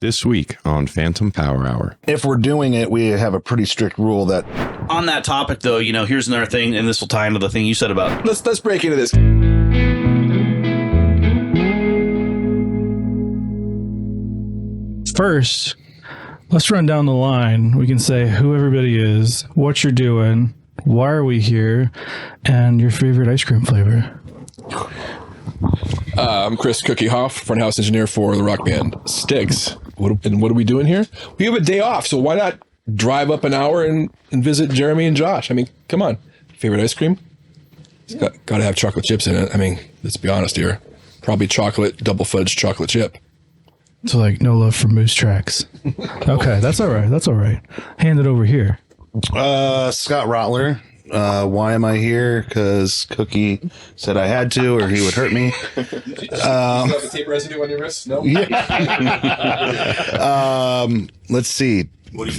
This week on Phantom Power Hour. If we're doing it, we have a pretty strict rule that... On that topic, though, here's another thing, and this will tie into the thing you said about... Let's break into this. First, let's run down the line. We can say who everybody is, what you're doing, why are we here, and your favorite ice cream flavor. I'm Chris Cookie Hoff, front house engineer for the rock band Styx. What are we doing here? We have a day off, so why not drive up an hour and visit Jeremy and Josh? I mean, come on. Favorite ice cream? It's got to have chocolate chips in it. I mean, let's be honest here. Probably chocolate, double fudge chocolate chip. So like no love for moose tracks. Okay, that's all right. That's all right. Hand it over here. Scott Rottler. Why am I here? Because Cookie said I had to, or he would hurt me. Do you have the tape residue on your wrist? No? Yeah. Let's see. What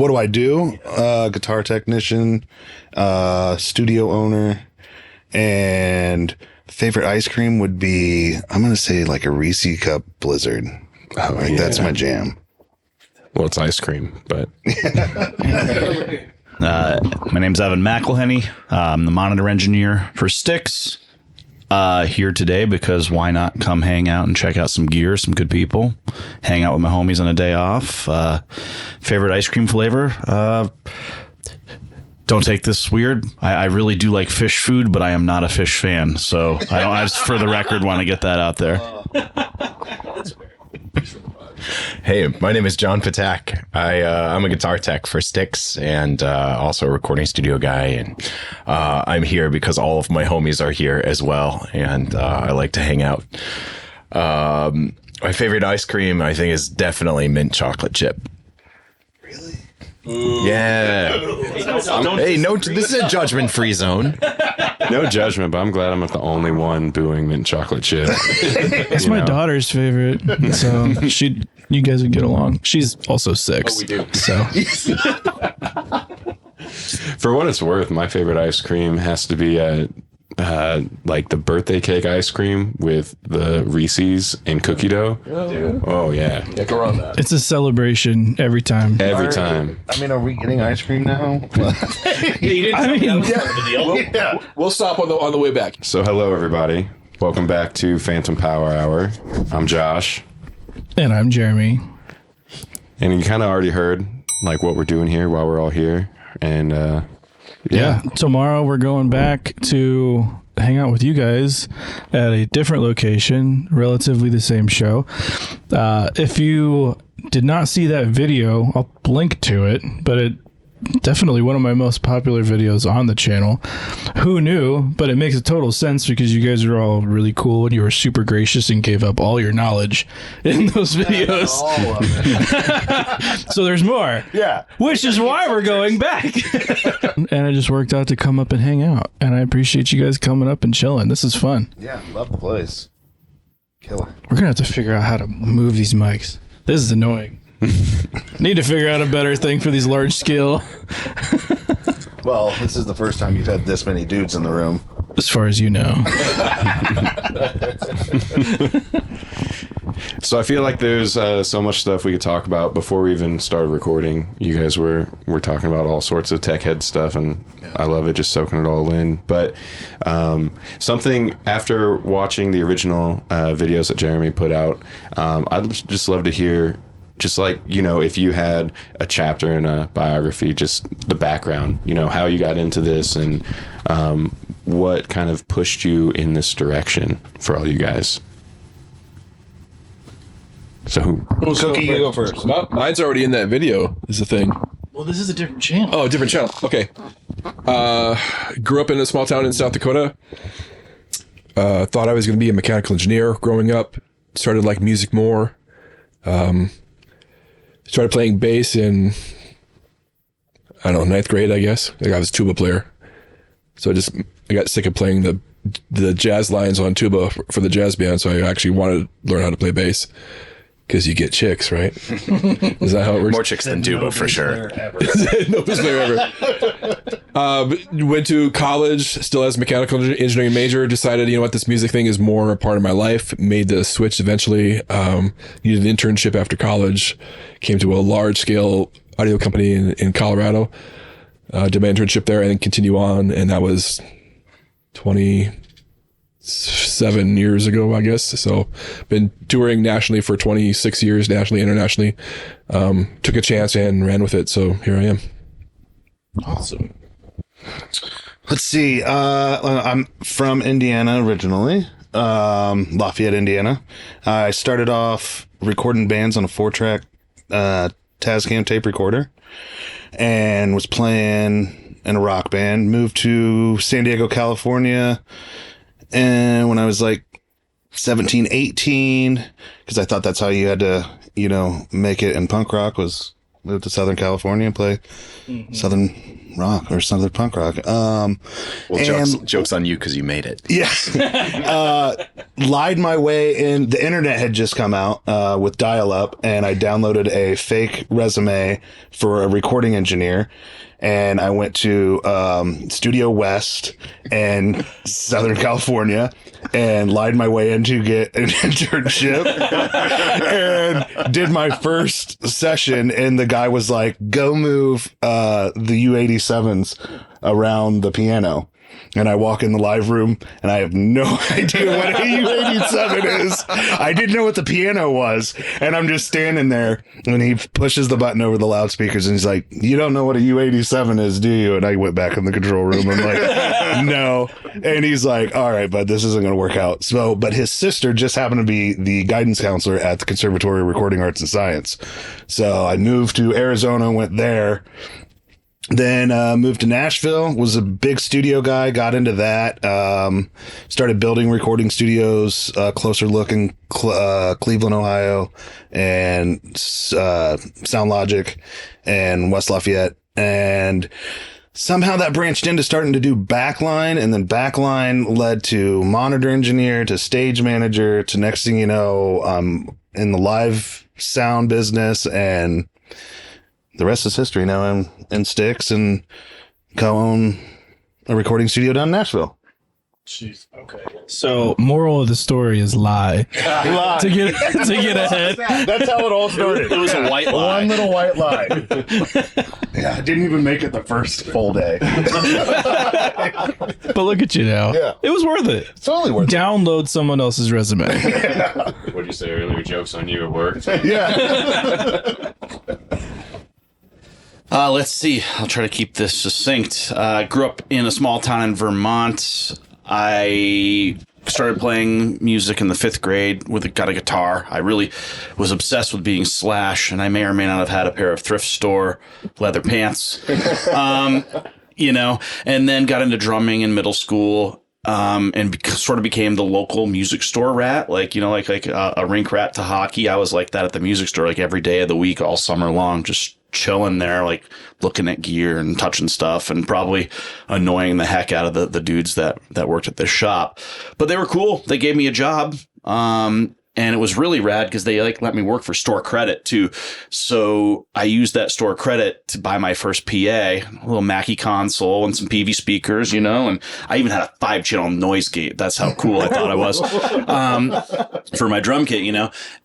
do I do? Guitar technician, studio owner, and favorite ice cream would be, I'm going to say like a Reese Cup Blizzard. That's my jam. Well, it's ice cream, but... My name's Evan McElhenney. I'm the monitor engineer for Styx. Here today because why not come hang out and check out some gear, some good people, hang out with my homies on a day off. Favorite ice cream flavor? Don't take this weird. I really do like fish food, but I am not a fish fan. So I just, for the record, want to get that out there. Hey, my name is John Patak. I'm a guitar tech for Styx and also a recording studio guy. And I'm here because all of my homies are here as well. And I like to hang out. My favorite ice cream, I think, is definitely mint chocolate chip. Really? Ooh. Yeah. Hey, no, this is a judgment-free zone. No judgment, but I'm glad I'm not the only one booing mint chocolate chip. It's my daughter's favorite, so you guys would get along. She's also 6. Oh, we do. So, for what it's worth, my favorite ice cream has to be like the birthday cake ice cream with the Reese's and cookie dough. Oh yeah. Yeah, go on that. it's a celebration every time. Every time. I mean, are we getting ice cream now? We'll stop on the way back. So hello everybody. Welcome back to Phantom Power Hour. I'm Josh. And I'm Jeremy. And you kind of already heard like what we're doing here while we're all here. And Yeah. Tomorrow we're going back to hang out with you guys at a different location, relatively the same show. If you did not see that video, I'll link to it, but it definitely one of my most popular videos on the channel. Who knew? But it makes a total sense because you guys are all really cool and you were super gracious and gave up all your knowledge in those videos. All of it. So there's more. Yeah. Which is why we're going back. And it just worked out to come up and hang out. And I appreciate you guys coming up and chilling. This is fun. Yeah, love the place. Killer. We're going to have to figure out how to move these mics. This is annoying. Need to figure out a better thing for these large scale. Well, this is the first time you've had this many dudes in the room. As far as you know. so I feel like there's so much stuff we could talk about before we even started recording. You guys were talking about all sorts of tech head stuff, and I love it, just soaking it all in. But something after watching the original videos that Jeremy put out, I'd just love to hear, just like, if you had a chapter in a biography, just the background, how you got into this and what kind of pushed you in this direction for all you guys. So Cookie, you go first. Mine's already in that video, is the thing. Well, this is a different channel. Oh, different channel. Okay. Grew up in a small town in South Dakota. Thought I was going to be a mechanical engineer growing up. Started liking music more. Started playing bass in, I don't know, 9th grade, I guess. I was a tuba player. So I got sick of playing the jazz lines on tuba for the jazz band, so I actually wanted to learn how to play bass. because you get chicks, right? Is that how it works? More chicks than tuba for sure. No best player ever. Went to college, still as a mechanical engineering major. Decided, you know what, this music thing is more a part of my life. Made the switch eventually. Needed an internship after college. Came to a large scale audio company in Colorado. Did my internship there and then continue on. And that was 27 years ago, I guess. So been touring nationally for 26 years, nationally, internationally. Took a chance and ran with it. So here I am. Awesome. Let's see. I'm from Indiana originally, Lafayette, Indiana. I started off recording bands on a 4-track Tascam tape recorder and was playing in a rock band. Moved to San Diego, California. And when I was like 17, 18, because I thought that's how you had to, make it in punk rock, was move to Southern California and play Southern rock or Southern punk rock. Joke's on you because you made it. Yeah. Lied my way in. The internet had just come out with dial-up, and I downloaded a fake resume for a recording engineer. And I went to Studio West in Southern California and lied my way in to get an internship and did my first session. And the guy was like, go move the U87s around the piano. And I walk in the live room and I have no idea what a U87 is. I didn't know what the piano was. And I'm just standing there and he pushes the button over the loudspeakers and he's like, you don't know what a U87 is, do you? And I went back in the control room. I'm like, no. And he's like, all right, but this isn't going to work out. So, but his sister just happened to be the guidance counselor at the Conservatory of Recording Arts and Science. So I moved to Arizona, went there. Then moved to Nashville, was a big studio guy, got into that, started building recording studios, Closer Look in Cleveland, Ohio, and Sound Logic and West Lafayette. And somehow that branched into starting to do backline, and then backline led to monitor engineer, to stage manager, to next thing you know, I'm in the live sound business, and the rest is history. Now I'm in Styx and co-own a recording studio down in Nashville. Jeez. Okay. So, moral of the story is lie. Lie. to get ahead. That's how it all started. It was a white lie. One little white lie. Yeah, I didn't even make it the first full day. But look at you now. Yeah. It was worth it. It's totally worth it. Download someone else's resume. What did you say earlier? Jokes on you at work. Yeah. Let's see. I'll try to keep this succinct. Grew up in a small town in Vermont. I started playing music in the 5th grade got a guitar. I really was obsessed with being Slash, and I may or may not have had a pair of thrift store leather pants. And then got into drumming in middle school. And sort of became the local music store rat, like a rink rat to hockey. I was like that at the music store, like every day of the week, all summer long, just chilling there, like looking at gear and touching stuff, and probably annoying the heck out of the dudes that worked at this shop. But they were cool. They gave me a job. And it was really rad because they let me work for store credit too. So I used that store credit to buy my first PA, a little Mackie console and some PV speakers, and I even had a 5-channel noise gate. That's how cool I thought I was, for my drum kit,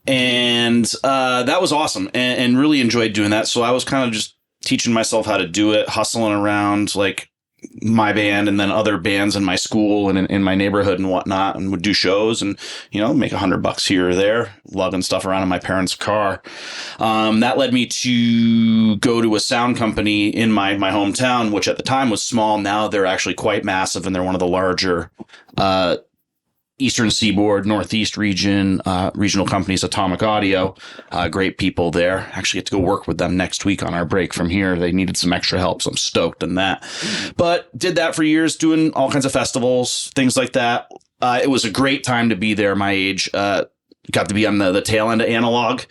and, that was awesome and really enjoyed doing that. So I was kind of just teaching myself how to do it, hustling around, like, my band and then other bands in my school and in my neighborhood and whatnot, and would do shows and, make $100 here or there, lugging stuff around in my parents' car. That led me to go to a sound company in my hometown, which at the time was small. Now they're actually quite massive, and they're one of the larger, Eastern Seaboard, Northeast region, regional companies, Atomic Audio, great people there. Actually get to go work with them next week on our break from here. They needed some extra help, so I'm stoked on that. But did that for years, doing all kinds of festivals, things like that. It was a great time to be there, my age. Got to be on the tail end of analog,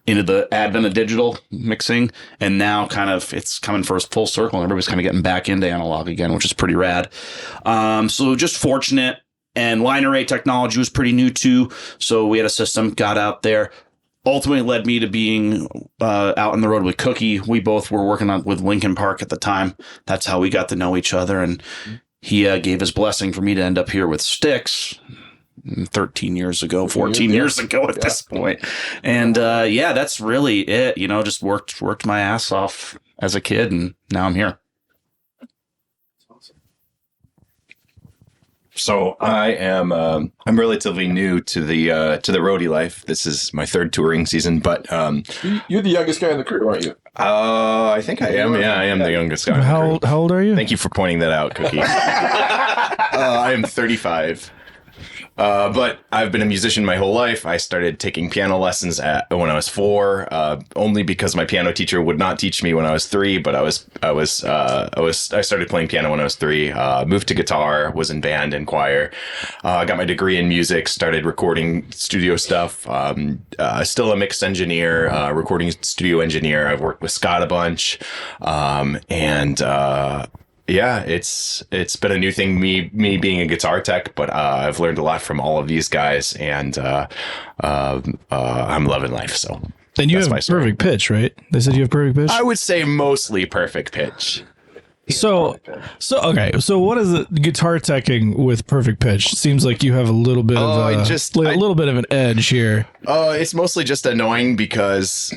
into the advent of digital mixing, and now kind of it's coming for a full circle, and everybody's kind of getting back into analog again, which is pretty rad. So just fortunate. And line array technology was pretty new too. So we had a system, got out there, ultimately led me to being out on the road with Cookie. We both were working with Lincoln Park at the time. That's how we got to know each other. And he gave his blessing for me to end up here with Styx 13 years ago, 14 years ago at this point. And that's really it. Just worked my ass off as a kid, and now I'm here. So I'm relatively new to the roadie life. This is my third touring season, but You're the youngest guy in the crew, aren't you? I think I am. Yeah, I am the youngest guy. How old are you? Thank you for pointing that out, Cookie. I am 35. But I've been a musician my whole life. I started taking piano lessons when I was 4, only because my piano teacher would not teach me when I was 3. But I started playing piano when I was 3. Moved to guitar, was in band and choir. Got my degree in music. Started recording studio stuff. Still a mixed engineer, recording studio engineer. I've worked with Scott a bunch, yeah, it's been a new thing, me being a guitar tech, but I've learned a lot from all of these guys, and I'm loving life. So, and you have perfect pitch, right? They said you have perfect pitch. I would say mostly perfect pitch. So okay. So what is it? Guitar teching with perfect pitch seems like you have a little bit of a little bit of an edge here. It's mostly just annoying because,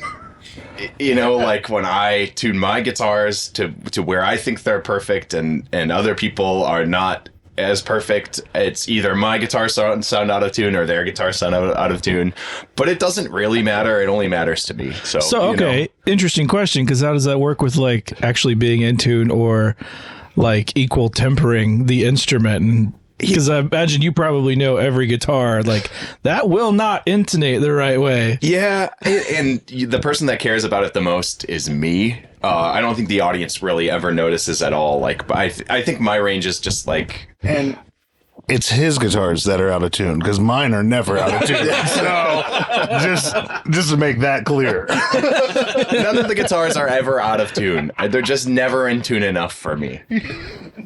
like when I tune my guitars to where I think they're perfect and other people are not as perfect, it's either my guitar sound out of tune or their guitar sound out of tune. But it doesn't really matter. It only matters to me. So okay, interesting question, because how does that work with like actually being in tune or like equal tempering the instrument? And because I imagine you probably know every guitar, like that will not intonate the right way. Yeah, and the person that cares about it the most is me. I don't think the audience really ever notices at all. Like, I think my range is just like, And it's his guitars that are out of tune, because mine are never out of tune. So just to make that clear. none of the guitars are ever out of tune. They're just never in tune enough for me.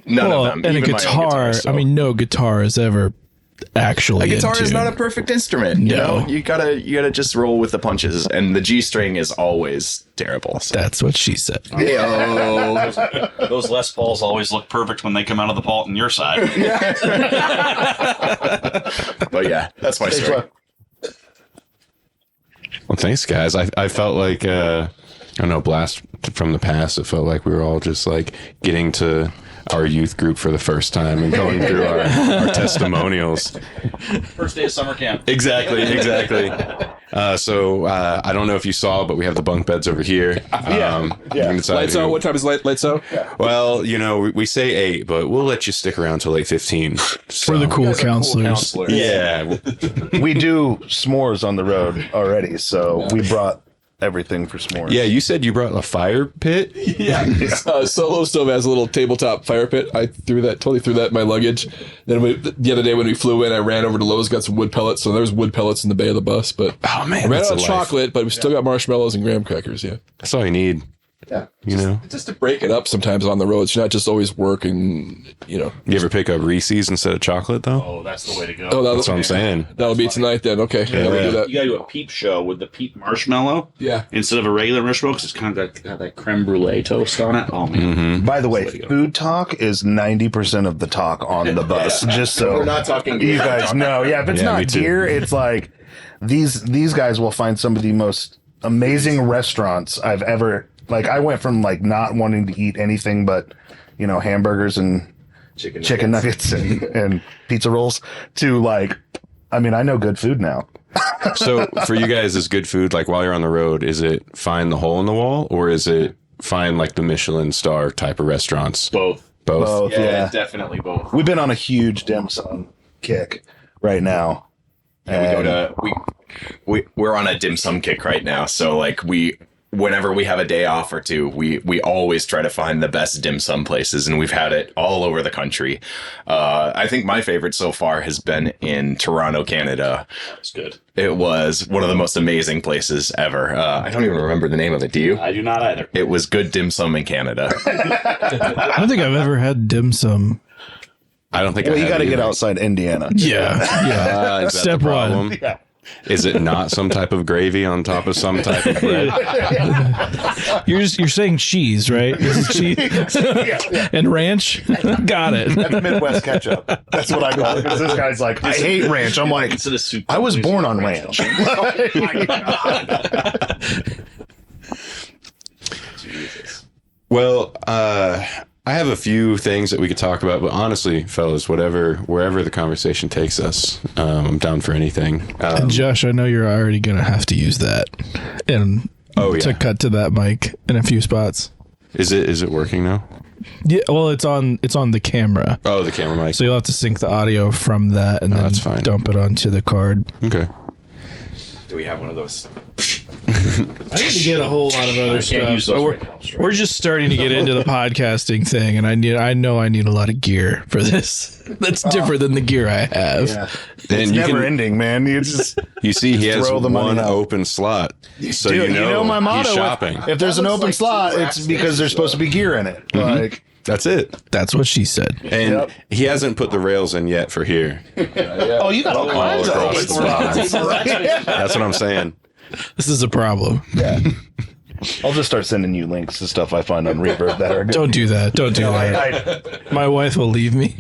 None of them. And a even my own guitar, so. I mean, no guitar is ever actually A guitar in is tune. not a perfect instrument. You No. know, you gotta just roll with the punches, and the G string is always terrible. So. That's what she said. Those Les Pauls always look perfect when they come out of the vault on your side. But yeah, that's my story. Well, thanks, guys. I felt like I don't know, blast from the past. It felt like we were all just like getting to our youth group for the first time and going through our testimonials. First day of summer camp. Exactly. So I don't know if you saw, but we have the bunk beds over here. You can decide Lights out. What time is lights out? Well, we say 8, but we'll let you stick around till 8:15. For the cool counselors. Yeah. We do s'mores on the road already, so we brought everything for s'mores. Yeah, you said you brought a fire pit? Yeah. Solo Stove has a little tabletop fire pit. I totally threw that in my luggage. Then the other day when we flew in, I ran over to Lowe's, got some wood pellets. So there was wood pellets in the bay of the bus. But Oh, man. I ran that's out a of life. chocolate, but we still got marshmallows and graham crackers. Yeah. That's all you need. Yeah. Just to break it up sometimes on the roads. You're not just always working, You ever pick up Reese's instead of chocolate, though? Oh, that's the way to go. Oh, That's what I'm saying. That'll be tonight then. Okay. Yeah, we'll do that. You gotta do a peep show with the peep marshmallow. Yeah. Instead of a regular marshmallow, because it's kind of got that creme brulee toast on it. Oh, man. By the way, food talk is 90% of the talk on the bus. Just so We're not talking you guys know. Yeah, if it's Yeah, me not too. gear, it's like these guys will find some of the most amazing restaurants I've ever. Like, I went from like not wanting to eat anything but hamburgers and chicken nuggets and pizza rolls to like, I mean, I know good food now. So for you guys, is good food, like while you're on the road, is it find the hole in the wall, or is it find like the Michelin star type of restaurants? Both. Both. Yeah. Definitely both. We've been on a huge dim sum kick right now. Yeah, we're on a dim sum kick right now. So like whenever we have a day off or two, we always try to find the best dim sum places, and we've had it all over the country. I think my favorite so far has been in Toronto, Canada. That's good. It was one of the most amazing places ever. I don't even remember the name of it. Do you? I do not either. It was good dim sum in Canada. I don't think I've ever had dim sum. I don't think Well, I you have got to get either. outside Indiana. Yeah. Is that Step the one. problem? Is it not some type of gravy on top of some type of bread? You're saying cheese, right? This is cheese and ranch. Got it. That's Midwest ketchup. That's what I call it. Because this guy's like, I hate ranch. I'm like, I was born on ranch. Well, I have a few things that we could talk about, but honestly, fellas, wherever the conversation takes us, I'm down for anything. And Josh, I know you're already gonna have to use that, and to cut to that mic in a few spots. Is it working now? Yeah, well, it's on the camera. Oh, the camera mic. So you'll have to sync the audio from that and then that's fine. Dump it onto the card. Okay. Do we have one of those? I need to get a whole lot of other stuff. We're just starting to get into the podcasting thing, and I know I need a lot of gear for this. That's different than the gear I have. Yeah. And It's never ending, man. You just You see, he has throw the money one out. open slot, so Dude, you know my motto. he's shopping. If there's an open slot, it's because there's supposed to be gear in it. Like, That's it. That's what she said. And he hasn't put the rails in yet for here. oh, you got all kinds of across open the spots. That's what I'm saying. This is a problem. Yeah. I'll just start sending you links to stuff I find on Reverb that are good. Don't do that. Don't do that. My wife will leave me.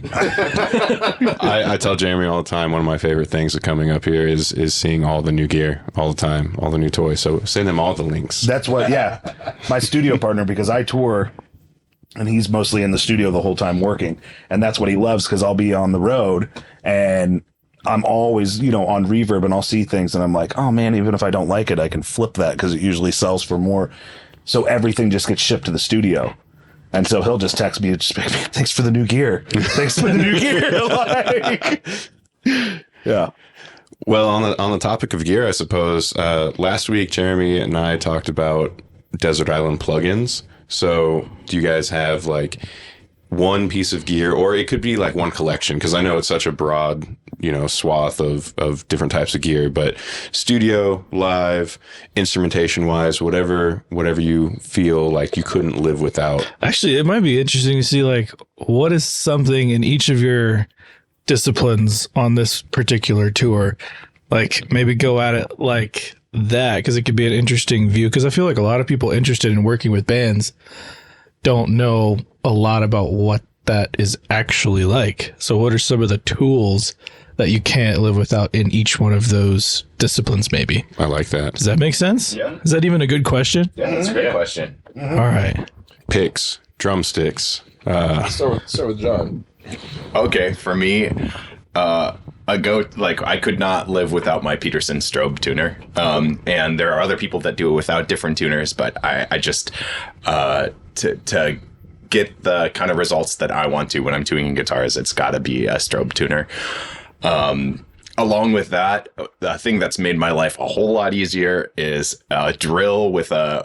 I tell Jeremy all the time, one of my favorite things that coming up here is seeing all the new gear all the time, all the new toys. So send him all the links. That's what, yeah. My studio partner, because I tour and he's mostly in the studio the whole time working. And that's what he loves because I'll be on the road and I'm always, on Reverb and I'll see things and I'm like, oh man, even if I don't like it, I can flip that because it usually sells for more. So everything just gets shipped to the studio. And so he'll just text me, just like, thanks for the new gear. Thanks for the new gear. Like, yeah. Well, on the topic of gear, I suppose, last week, Jeremy and I talked about Desert Island plugins. So do you guys have like one piece of gear, or it could be like one collection? Because I know it's such a broad, swath of different types of gear, but studio, live, instrumentation wise, whatever you feel like you couldn't live without. Actually, it might be interesting to see like what is something in each of your disciplines on this particular tour. Like maybe go at it like that, because it could be an interesting view. Because I feel like a lot of people interested in working with bands don't know a lot about what that is actually like. So what are some of the tools that you can't live without in each one of those disciplines, maybe? I like that. Does that make sense? Yeah. Is that even a good question? Yeah, that's a great question. All right. Picks, drumsticks. Start with John. Okay, for me, I could not live without my Peterson strobe tuner. And there are other people that do it without different tuners, but I just to get the kind of results that I want to when I'm tuning guitars, it's got to be a strobe tuner. Along with that, the thing that's made my life a whole lot easier is a drill with a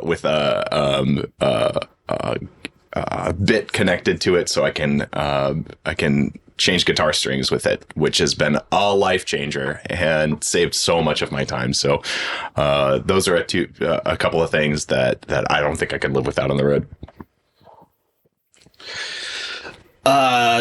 bit connected to it, so I can change guitar strings with it, which has been a life changer and saved so much of my time. So those are a couple of things that I don't think I could live without on the road.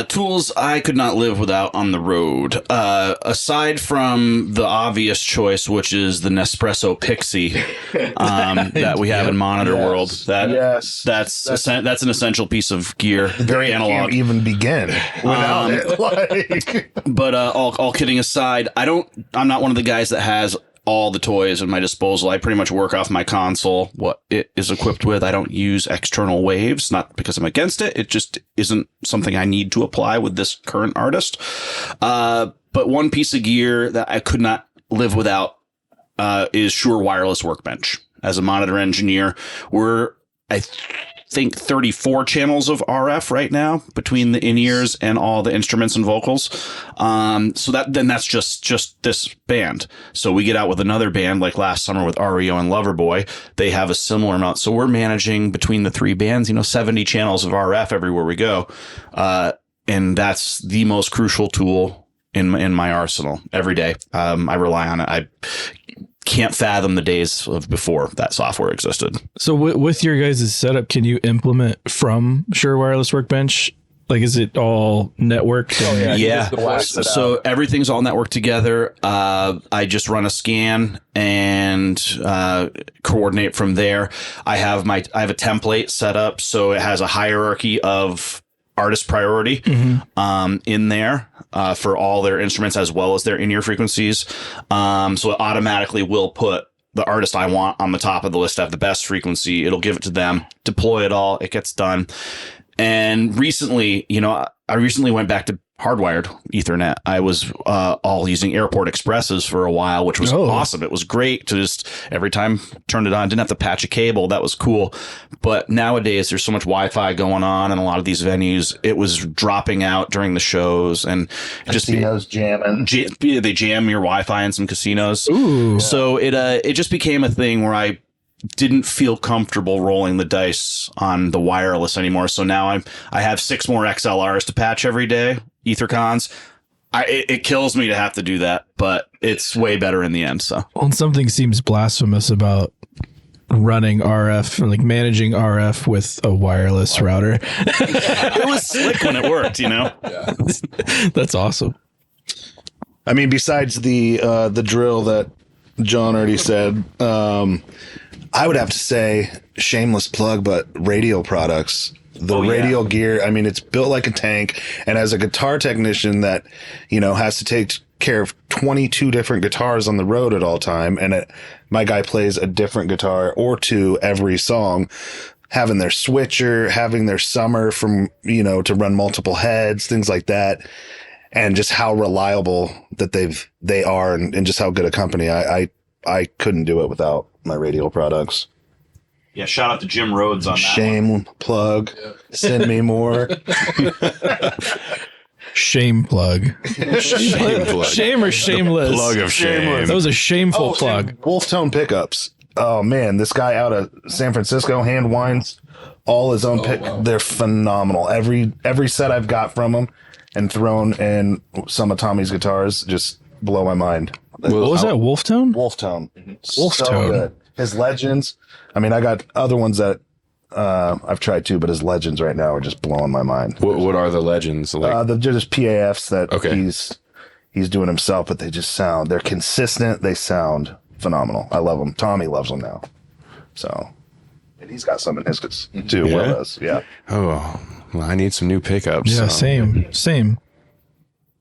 Tools I could not live without on the road. Aside from the obvious choice, which is the Nespresso Pixie that we have in Monitor World. That's an essential piece of gear. Very analog. Can't even begin without it. Like, But all kidding aside, I'm not one of the guys that has all the toys at my disposal. I pretty much work off my console, what it is equipped with. I don't use external waves, not because I'm against it. It just isn't something I need to apply with this current artist. But one piece of gear that I could not live without is Shure Wireless Workbench. As a monitor engineer, I think 34 channels of RF right now between the in-ears and all the instruments and vocals. So that's just this band. So we get out with another band like last summer with REO and Loverboy. They have a similar amount. So we're managing between the three bands, 70 channels of RF everywhere we go. And that's the most crucial tool in my arsenal every day. I rely on it. I can't fathom the days of before that software existed. So with your guys' setup, can you implement from Shure Wireless Workbench Like, is it all networked? Yeah. So everything's all networked together. I just run a scan and coordinate from there. I have a template set up, so it has a hierarchy of artist priority in there for all their instruments as well as their in-ear frequencies. So it automatically will put the artist I want on the top of the list to have the best frequency. It'll give it to them, deploy it all. It gets done. And recently, I recently went back to hardwired Ethernet. I was all using Airport Expresses for a while, which was awesome. It was great to just every time turn it on, didn't have to patch a cable. That was cool. But nowadays, there's so much Wi-Fi going on in a lot of these venues. It was dropping out during the shows, and Casinos jamming. They jam your Wi-Fi in some casinos. Ooh. So it just became a thing where I didn't feel comfortable rolling the dice on the wireless anymore. So now I have 6 more XLRs to patch every day, Ethercons. It kills me to have to do that, but it's way better in the end. So, Well, and something seems blasphemous about running RF, like managing RF with a wireless router. it was slick when it worked, That's awesome. I mean, besides the drill that John already said, I would have to say, shameless plug, but radial products. The radial gear, I mean, it's built like a tank. And as a guitar technician that, has to take care of 22 different guitars on the road at all time, and my guy plays a different guitar or 2 every song, having their switcher, having their summer from, to run multiple heads, things like that. And just how reliable that they are and just how good a company. I couldn't do it without my radial products. Yeah, shout out to Jim Rhodes on that. Shame plug. Send me more. Shame plug. Shame plug. Shame or shameless? Plug of shame. That was a shameful plug. Wolf Tone pickups. Oh man, this guy out of San Francisco hand winds all his own pick. Wow. They're phenomenal. Every set I've got from him and thrown in some of Tommy's guitars just blow my mind. What was that? Wolf Tone? Wolf Tone. Wolf Tone. Good. His Legends. I mean, I got other ones that I've tried too, but his Legends right now are just blowing my mind. What are the Legends? Like? They're just PAFs that he's doing himself, but they're consistent. They sound phenomenal. I love them. Tommy loves them now. So, and he's got some in his too. Yeah? One of those. Yeah. Oh, well, I need some new pickups. Yeah, so. same.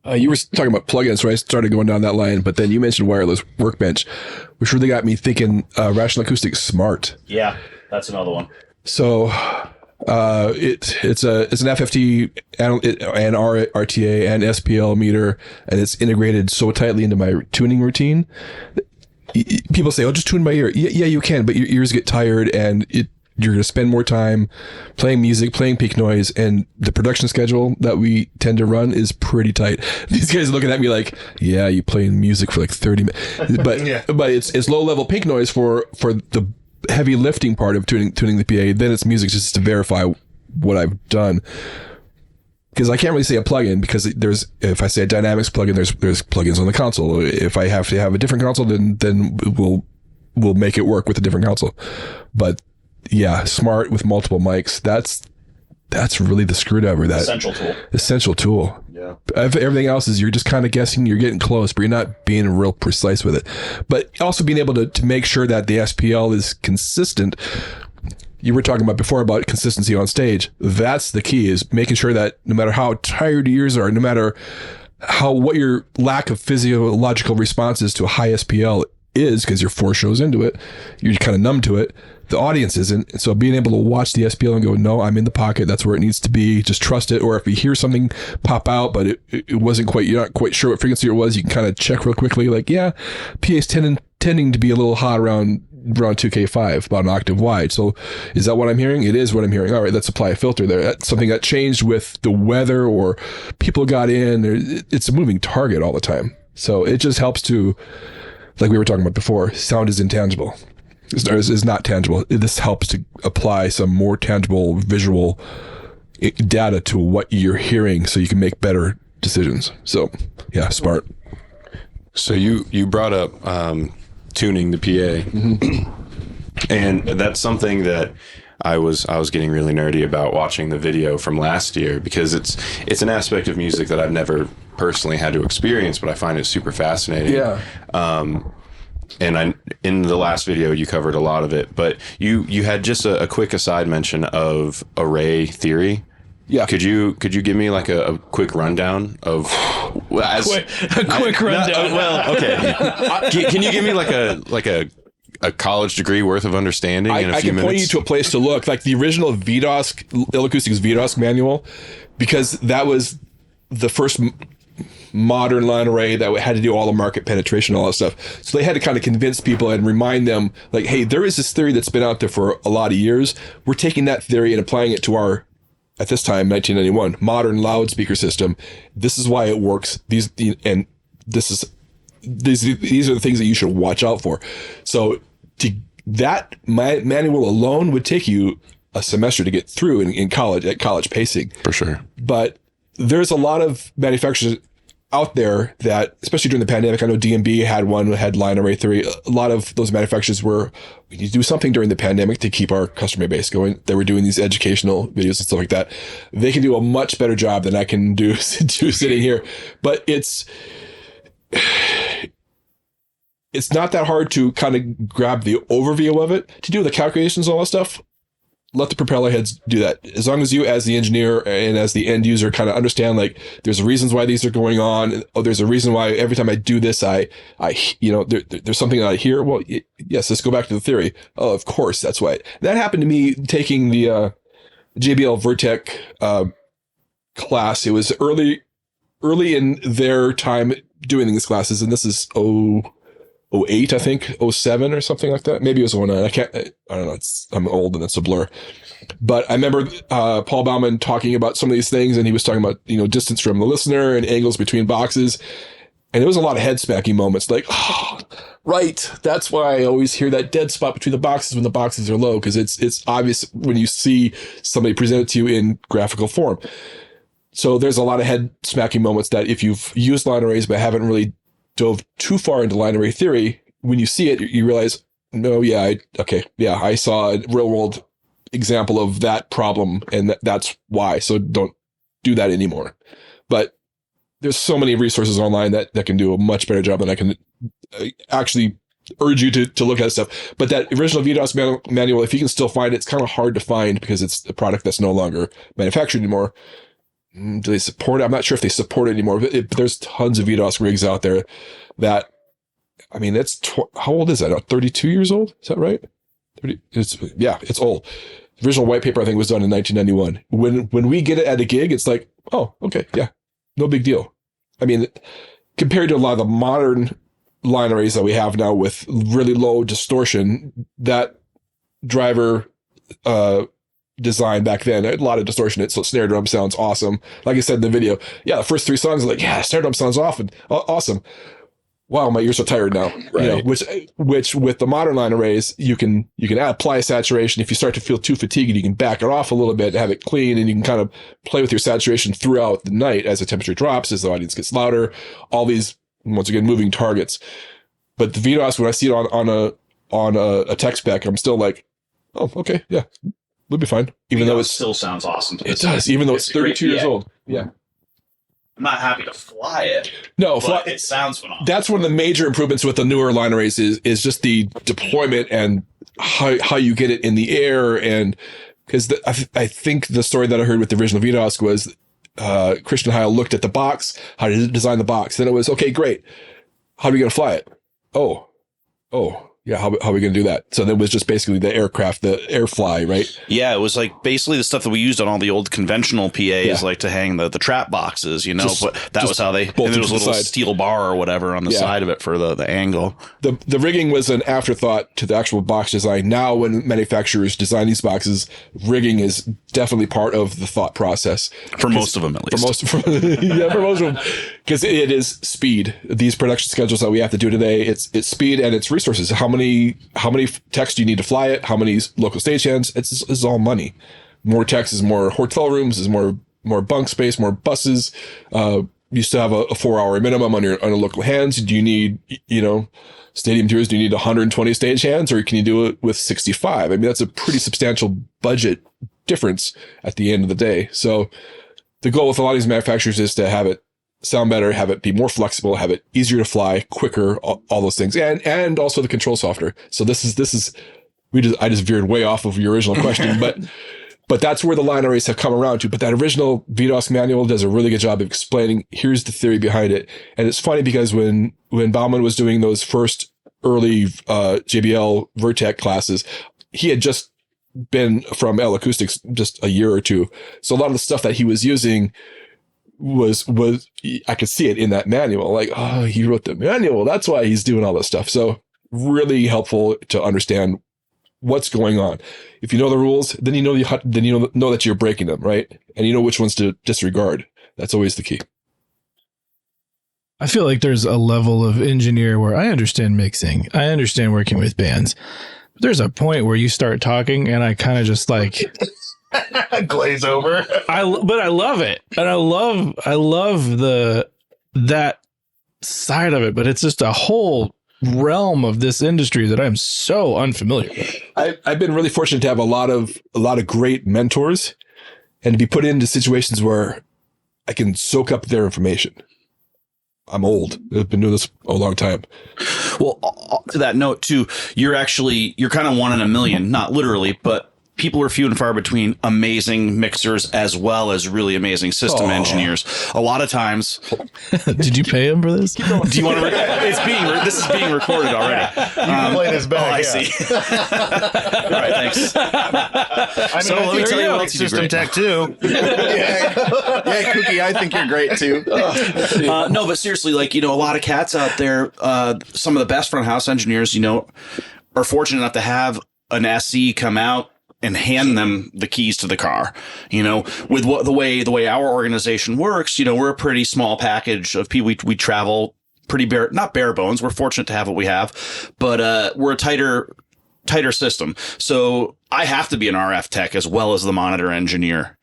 You were talking about plugins, so I started going down that line, but then you mentioned wireless workbench, which really got me thinking Rational Acoustics Smart. Yeah, that's another one. So it's an FFT and RTA and SPL meter, and it's integrated so tightly into my tuning routine. People say, "Oh, just tune by ear." Yeah, you can, but your ears get tired, and you're going to spend more time playing music, playing peak noise, and the production schedule that we tend to run is pretty tight. These guys are looking at me like, yeah, you playing music for like 30 minutes. But it's low level peak noise for the heavy lifting part of tuning the PA. Then it's music just to verify what I've done. Because I can't really say a plugin, because if I say a dynamics plugin, there's plugins on the console. If I have to have a different console, then we'll make it work with a different console. But yeah, Smart with multiple mics. That's really the screwdriver. That essential tool. Yeah. Everything else is you're just kind of guessing. You're getting close, but you're not being real precise with it. But also being able to make sure that the SPL is consistent. You were talking about before about consistency on stage. That's the key, is making sure that no matter how tired your ears are, no matter what your lack of physiological responses to a high SPL is, because you're 4 shows into it, you're kind of numb to it. The audience isn't. So being able to watch the SPL and go, no, I'm in the pocket. That's where it needs to be. Just trust it. Or if you hear something pop out, but it wasn't quite, you're not quite sure what frequency it was, you can kind of check real quickly. Like, yeah, PA's tending to be a little hot around 2K5, about an octave wide. So is that what I'm hearing? It is what I'm hearing. All right, let's apply a filter there. That's something that changed with the weather, or people got in. It's a moving target all the time. So it just helps to, like we were talking about before, sound is intangible. Is not tangible. This helps to apply some more tangible visual data to what you're hearing, so you can make better decisions. So yeah, Smart. So you brought up tuning the PA, and that's something that I was getting really nerdy about watching the video from last year, because it's an aspect of music that I've never personally had to experience, but I find it super fascinating. Yeah. And in the last video you covered a lot of it, but you had just a quick aside mention of array theory. Yeah. Could you give me like a quick rundown of A quick rundown. well, okay. Can you give me like a college degree worth of understanding in a I few can minutes? point you to a place to look, like the original V-DOSC, L-Acoustics V-DOSC manual, because that was the first modern line array that had to do all the market penetration, all that stuff. So they had to kind of convince people and remind them, like, hey, there is this theory that's been out there for a lot of years. We're taking that theory and applying it to our, at this time, 1991, modern loudspeaker system. This is why it works. These are the things that you should watch out for. So that manual alone would take you a semester to get through in college, at college pacing. For sure. But there's a lot of manufacturers out there that, especially during the pandemic, I know DMB had one that had line array theory. A lot of those manufacturers we need to do something during the pandemic to keep our customer base going. They were doing these educational videos and stuff like that. They can do a much better job than I can do sitting here. But it's not that hard to kind of grab the overview of it. To do the calculations and all that stuff, let the propeller heads do that. As long as you, as the engineer and as the end user, kind of understand, like, there's reasons why these are going on. Oh, there's a reason why every time I do this, there's something that I hear. Well, yes, let's go back to the theory. Oh, of course, that's why. That happened to me taking the JBL Vertec class. It was early in their time doing these classes, and this is 08, I think, 07 or something like that. Maybe it was 09. I don't know. I'm old and it's a blur. But I remember Paul Baumann talking about some of these things, and he was talking about, distance from the listener and angles between boxes. And there was a lot of head smacking moments, like, oh, right. That's why I always hear that dead spot between the boxes when the boxes are low, because it's obvious when you see somebody present it to you in graphical form. So there's a lot of head smacking moments that if you've used line arrays but haven't really dove too far into line array theory, when you see it, you realize, no, I saw a real world example of that problem, and that's why. So don't do that anymore. But there's so many resources online that can do a much better job than I can actually urge you to look at stuff. But that original V-DOSC manual, if you can still find it, it's kind of hard to find because it's a product that's no longer manufactured anymore. Do they support it? I'm not sure if they support it anymore, but there's tons of V-DOSC rigs out there that, I mean, how old is that? 32 years old? Is that right? It's old. The original white paper, I think, was done in 1991. When we get it at a gig, it's like, oh, okay, yeah, no big deal. I mean, compared to a lot of the modern line arrays that we have now with really low distortion, that driver design back then, a lot of distortion. So snare drum sounds awesome. Like I said in the video, yeah, the first 3 songs are like, yeah, snare drum sounds awesome. Wow, my ears are tired now. Right. Which with the modern line arrays, you can apply saturation. If you start to feel too fatigued, you can back it off a little bit, have it clean, and you can kind of play with your saturation throughout the night as the temperature drops, as the audience gets louder. All these, once again, moving targets. But the V-DOSC, when I see it on a tech spec, I'm still like, oh, okay, yeah. We'll be fine. Even though it still sounds awesome. It does, even though it's 32 years old. Yeah. I'm not happy to fly it. No, but it sounds phenomenal. That's one of the major improvements with the newer line arrays is just the deployment and how you get it in the air. And because I think the story that I heard with the original V-DOSC was Christian Heil looked at the box, how to design the box. Then it was, okay, great. How are we going to fly it? Oh, yeah, how are we going to do that? So that was just basically the aircraft, the airfly, right? Yeah, it was like basically the stuff that we used on all the old conventional PAs, like to hang the trap boxes, but that was how and there was a little steel bar or whatever on the side of it for the angle. The rigging was an afterthought to the actual box design. Now, when manufacturers design these boxes, rigging is definitely part of the thought process. For most of them, at least. For most of them. Because it is speed. These production schedules that we have to do today, it's speed and it's resources. How many techs do you need to fly it? How many local stagehands? It's all money. More techs is more hotel rooms, is more bunk space, more buses. You still have a 4-hour minimum on your local hands. Do you need stadium tours, do you need 120 stagehands or can you do it with 65? I mean, that's a pretty substantial budget difference at the end of the day. So the goal with a lot of these manufacturers is to have it sound better, have it be more flexible, have it easier to fly, quicker, all those things, and also the control software. So I just veered way off of your original question, but that's where the line arrays have come around to. But that original V-DOSC manual does a really good job of explaining, here's the theory behind it. And it's funny because when Bauman was doing those first early JBL Vertec classes, he had just been from L-Acoustics just a year or two. So a lot of the stuff that he was using was I could see it in that manual. Like, oh, he wrote the manual. That's why he's doing all this stuff. So really helpful to understand what's going on. If you know the rules, then you know that you're breaking them, right? And you know which ones to disregard. That's always the key. I feel like there's a level of engineer where I understand mixing. I understand working with bands. But there's a point where you start talking and I kind of just like glaze over. But I love it. And I love that side of it, but it's just a whole realm of this industry that I'm so unfamiliar with. I've been really fortunate to have a lot of great mentors and to be put into situations where I can soak up their information. I'm old. I've been doing this a long time. Well, to that note too, you're kind of one in a million, not literally, but people are few and far between amazing mixers as well as really amazing system engineers. A lot of times. Did you pay him for this? Do you want to? This is being recorded already. You can play this back. Oh, I see. All right, thanks. So let me tell you what else you do great. Tech too. Yeah, Cookie, I think you're great too. No, but seriously, like, a lot of cats out there, some of the best front house engineers, are fortunate enough to have an SE come out and hand them the keys to the car. With the way our organization works, we're a pretty small package of people. We travel pretty not bare bones. We're fortunate to have what we have, but we're a tighter system. So I have to be an RF tech as well as the monitor engineer,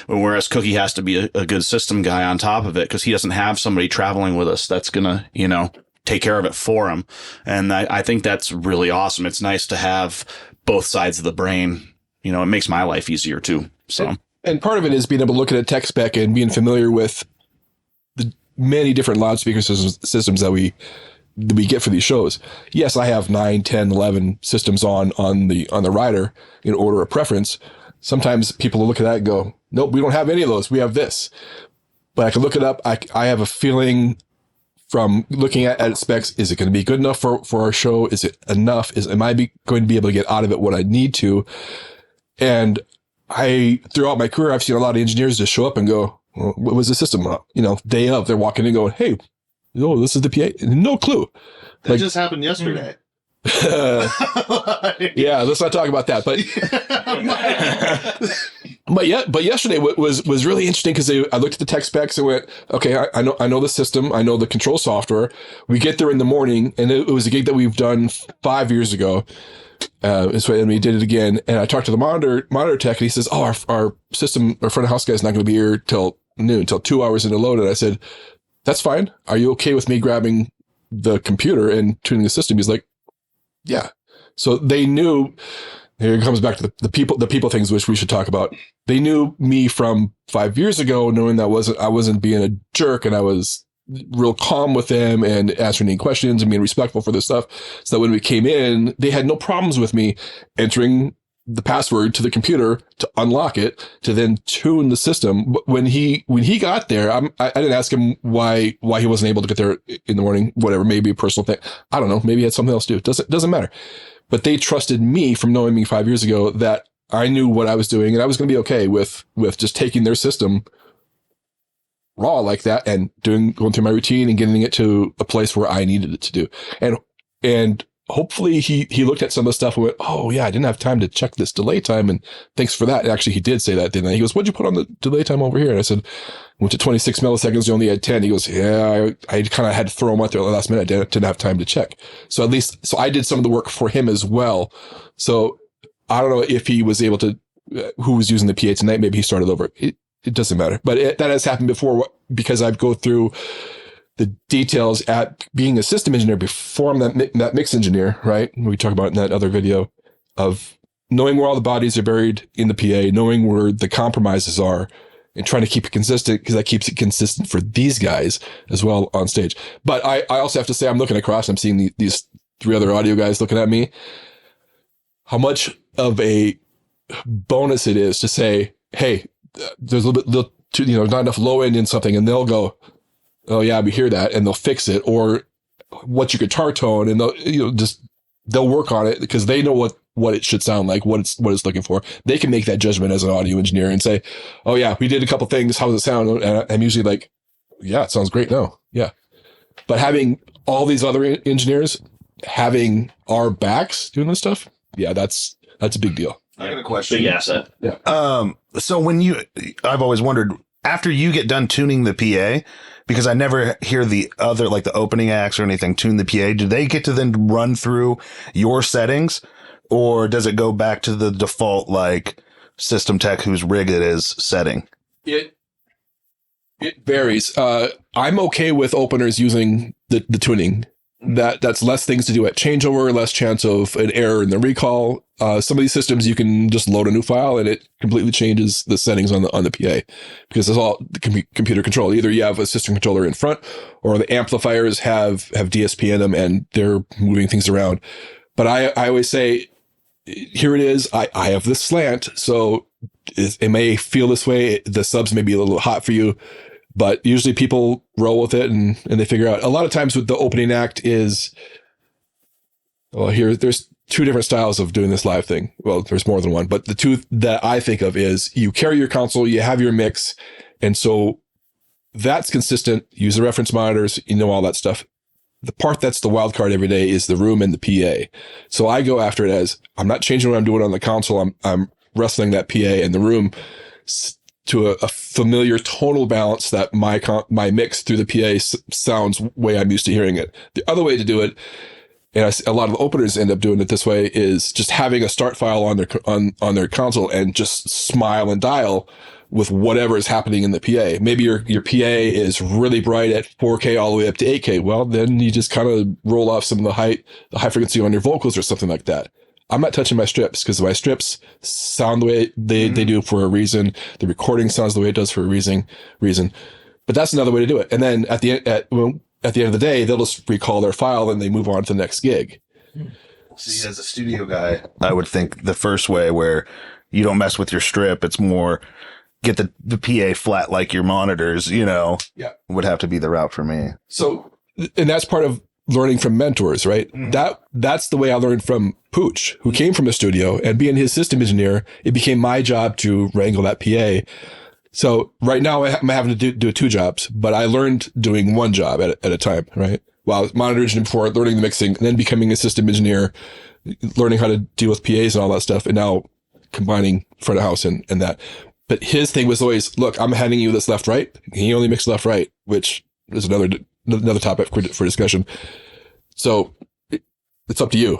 whereas Cookie has to be a good system guy on top of it because he doesn't have somebody traveling with us that's gonna, take care of it for him. And I think that's really awesome. It's nice to have both sides of the brain. It makes my life easier too. So, and part of it is being able to look at a tech spec and being familiar with the many different loudspeaker systems that we get for these shows. Yes, I have 9, 10, 11 systems on the rider in order of preference. Sometimes people will look at that and go, nope, we don't have any of those. We have this. But I can look it up. I have a feeling from looking at specs, is it going to be good enough for our show? Is it enough? Am I going to be able to get out of it what I need to? And throughout my career, I've seen a lot of engineers just show up and go, well, what was the system? Day of, they're walking in going, hey, this is the PA. No clue. That just happened yesterday. Yeah, let's not talk about that. But yesterday was really interesting because I looked at the tech specs and went, okay, I know the system, I know the control software. We get there in the morning, and it was a gig that we've done 5 years ago. And we did it again, and I talked to the monitor tech, and he says, "Oh, our system, our front of house guy is not going to be here till noon, till 2 hours into load." And I said, "That's fine. Are you okay with me grabbing the computer and tuning the system?" He's like, "Yeah." So they knew. Here it comes back to the people things, which we should talk about. They knew me from 5 years ago, knowing that I wasn't being a jerk, and I was real calm with them and answering any questions and being respectful for this stuff. So that when we came in, they had no problems with me entering the password to the computer to unlock it, to then tune the system. But when he got there, I didn't ask him why he wasn't able to get there in the morning, whatever, maybe a personal thing. I don't know. Maybe he had something else to do. Doesn't matter. But they trusted me from knowing me 5 years ago that I knew what I was doing and I was going to be okay with just taking their system raw like that and going through my routine and getting it to a place where I needed it to do. And hopefully he looked at some of the stuff and went, oh yeah, I didn't have time to check this delay time. And thanks for that. Actually, he did say that, didn't he? He goes, what'd you put on the delay time over here? And I said, went to 26 milliseconds. You only had 10. He goes, yeah, I kind of had to throw him out there at the last minute. I didn't have time to check. So I did some of the work for him as well. So I don't know if he was able to, who was using the PA tonight, maybe he started over. It doesn't matter. But that has happened before because I go through the details at being a system engineer before I'm that mix engineer, right? We talk about in that other video of knowing where all the bodies are buried in the PA, knowing where the compromises are, and trying to keep it consistent, because that keeps it consistent for these guys as well on stage. But I also have to say, I'm looking across, I'm seeing these 3 other audio guys looking at me. How much of a bonus it is to say, hey, there's a little bit too, not enough low end in something, and they'll go, oh yeah, we hear that, and they'll fix it. Or what's your guitar tone, and they'll work on it because they know what it should sound like, what it's looking for. They can make that judgment as an audio engineer and say, oh yeah, we did a couple things, how does it sound? And I'm usually like, yeah, it sounds great. No, yeah. But having all these other engineers having our backs doing this stuff, yeah, that's a big deal. I got a question. Big asset. Yeah. So I've always wondered, after you get done tuning the PA, because I never hear the other, like the opening acts or anything, tune the PA, do they get to then run through your settings, or does it go back to the default, like, system tech whose rig it is setting? It varies. I'm okay with openers using the tuning. That's less things to do at changeover, less chance of an error in the recall. Some of these systems, you can just load a new file and it completely changes the settings on the PA, because it's all computer control. Either you have a system controller in front, or the amplifiers have DSP in them and they're moving things around. But I always say, here it is. I have this slant, so it may feel this way. The subs may be a little hot for you, but usually people roll with it and they figure out. A lot of times with the opening act is, well, there's 2 different styles of doing this live thing. Well, there's more than one, but the 2 that I think of is you carry your console, you have your mix, and so that's consistent. Use the reference monitors, all that stuff. The part that's the wild card every day is the room and the PA. So I go after it as, I'm not changing what I'm doing on the console. I'm wrestling that PA and the room to a familiar tonal balance that my mix through the PA sounds way I'm used to hearing it. The other way to do it, and a lot of the openers end up doing it this way, is just having a start file on their console and just smile and dial with whatever is happening in the PA. Maybe your PA is really bright at 4K all the way up to 8K. Well, then you just kind of roll off some of the high frequency on your vocals or something like that. I'm not touching my strips, because my strips sound the way they do for a reason. The recording sounds the way it does for a reason. But that's another way to do it. And then at the end of the day, they'll just recall their file and they move on to the next gig. See, as a studio guy, I would think the first way, where you don't mess with your strip, it's more get the PA flat like your monitors, would have to be the route for me. So, and that's part of learning from mentors, right? Mm-hmm. That's the way I learned from Pooch, who came from a studio, and being his system engineer, it became my job to wrangle that PA. So right now I'm having to do 2 jobs, but I learned doing 1 job at a time, right? Well, I was monitor engineer before, learning the mixing, and then becoming a system engineer, learning how to deal with PAs and all that stuff, and now combining front of house and that. But his thing was always, look, I'm handing you this left, right. He only mixed left, right, which is another topic for discussion. So it's up to you.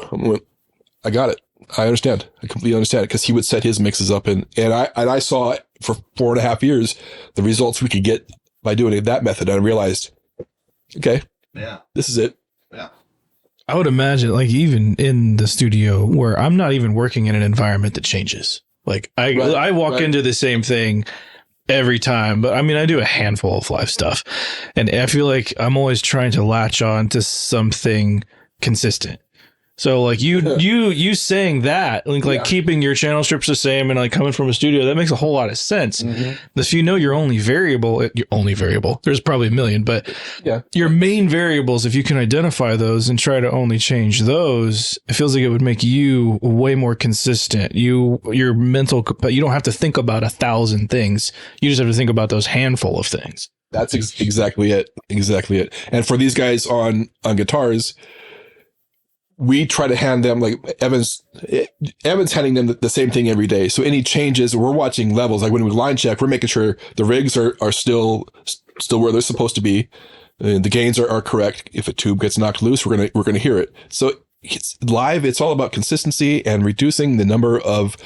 I got it. I understand. I completely understand it, because he would set his mixes up and I saw for 4.5 years the results we could get by doing it that method. And I realized, okay, yeah, this is it. Yeah. I would imagine, like, even in the studio where I'm not even working in an environment that changes. Like I walk into the same thing every time, but I mean, I do a handful of live stuff, and I feel like I'm always trying to latch on to something consistent. So like you saying that, like keeping your channel strips the same and like coming from a studio, that makes a whole lot of sense. Mm-hmm. If you know your only variable, there's probably a million, but your main variables, if you can identify those and try to only change those, it feels like it would make you way more consistent. Your mental, you don't have to think about 1,000 things. You just have to think about those handful of things. That's exactly it. Exactly it. And for these guys on guitars, we try to hand them, like Evan's handing them the same thing every day. So any changes, we're watching levels. Like when we line check, we're making sure the rigs are still where they're supposed to be. And the gains are correct. If a tube gets knocked loose, we're gonna hear it. So it's live. It's all about consistency and reducing the number of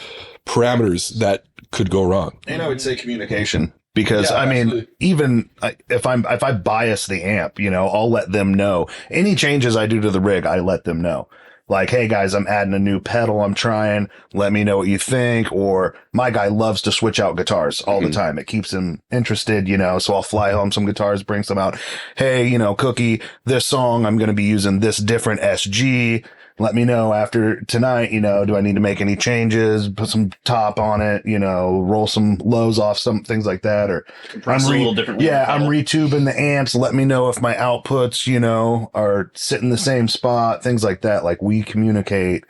parameters that could go wrong. And I would say communication, because Yeah, I mean, absolutely. even if I bias the amp, I'll let them know any changes I do to the rig. I let them know. Like, hey guys, I'm adding a new pedal. I'm trying. Let me know what you think. Or my guy loves to switch out guitars all the time. It keeps him interested, So I'll fly home some guitars, bring some out. Hey, Cookie, this song, I'm going to be using this different SG. Let me know after tonight, do I need to make any changes, put some top on it, roll some lows off, some things like that, or Compress a little differently. yeah, I'm retubing the amps. Let me know if my outputs, are sitting the same spot, things like that. Like we communicate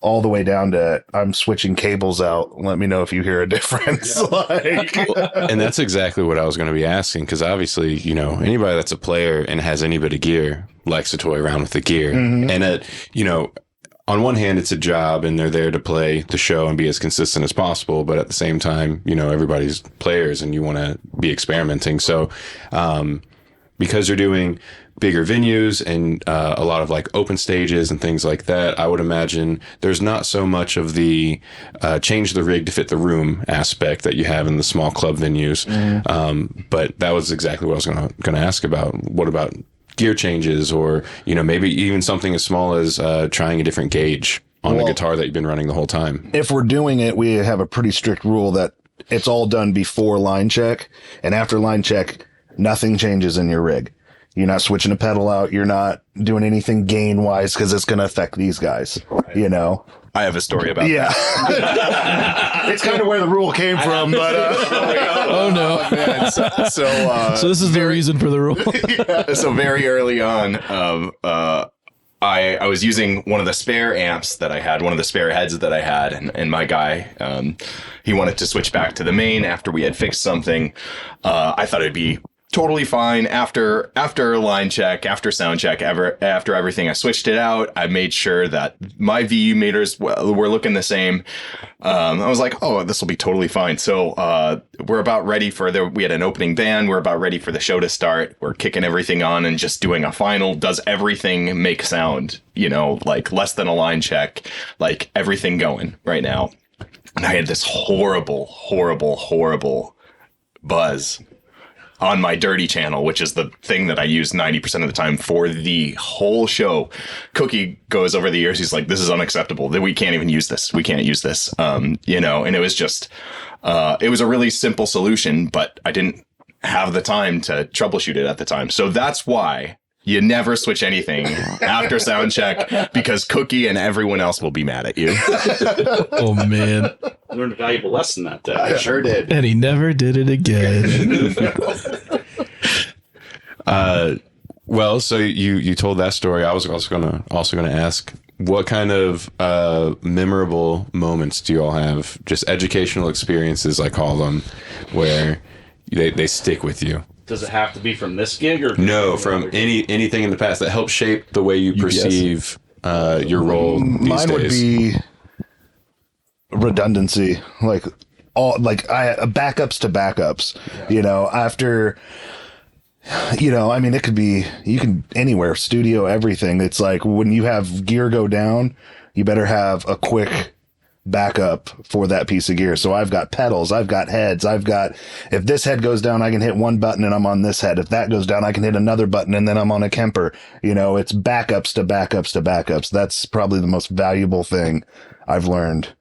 all the way down to I'm switching cables out. Let me know if you hear a difference. And that's exactly what I was going to be asking, because obviously, anybody that's a player and has any bit of gear likes to toy around with the gear. And on one hand, it's a job and they're there to play the show and be as consistent as possible. But at the same time, everybody's players and you want to be experimenting. So, because you're doing bigger venues and a lot of like open stages and things like that, I would imagine there's not so much of the change the rig to fit the room aspect that you have in the small club venues. But that was exactly what I was going to ask about. What about gear changes, or maybe even something as small as trying a different gauge on the guitar that you've been running the whole time? If we're doing it, we have a pretty strict rule that it's all done before line check, and after line check, nothing changes in your rig. You're not switching a pedal out. You're not doing anything gain wise because it's going to affect these guys, I have a story about Yeah. It's kind of where the rule came from, but Oh no. that. So this is the reason for the rule. So very early on, I was using one of the spare amps that I had, one of the spare heads that I had, and my guy, he wanted to switch back to the main after we had fixed something. I thought it'd be totally fine after line check, after sound check, after everything. I switched it out. I made sure that my VU meters were looking the same. I was like, oh, this will be totally fine. So we're about ready we had an opening band. We're about ready for the show to start. We're kicking everything on and just doing a final. Does everything make sound? Like less than a line check, like everything going right now. And I had this horrible, horrible, horrible buzz on my dirty channel, which is the thing that I use 90% of the time for the whole show. Cookie goes over the years. He's like, this is unacceptable. We can't even use this. We can't use this. And it was just, it was a really simple solution, but I didn't have the time to troubleshoot it at the time. So that's why you never switch anything after sound check, because Cookie and everyone else will be mad at you. Oh man. I learned a valuable lesson that day. I sure did. And he never did it again. Well, so you told that story. I was also gonna ask, what kind of memorable moments do you all have? Just educational experiences, I call them, where they stick with you. Does it have to be from this gig, or No, from anything in the past that helped shape the way you perceive your role these mine would days? be redundancy. Backups to backups, after, I mean, it could be, you can anywhere, studio, everything. It's like when you have gear go down, you better have a quick backup for that piece of gear. So I've got pedals, I've got heads, if this head goes down, I can hit one button and I'm on this head. If that goes down, I can hit another button and then I'm on a Kemper. It's backups to backups to backups. That's probably the most valuable thing I've learned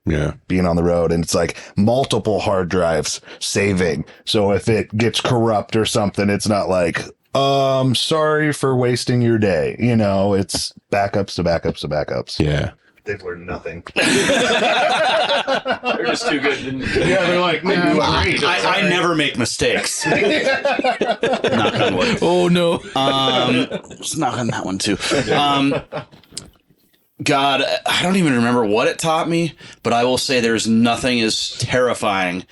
being on the road. And it's like multiple hard drives saving. So if it gets corrupt or something, it's not like, sorry for wasting your day. It's backups to backups to backups. Yeah. They've learned nothing. they're just too good? Yeah, they're like, I never make mistakes. Knock on wood. Oh no. Let's knock on that one too. God, I don't even remember what it taught me, but I will say there's nothing as terrifying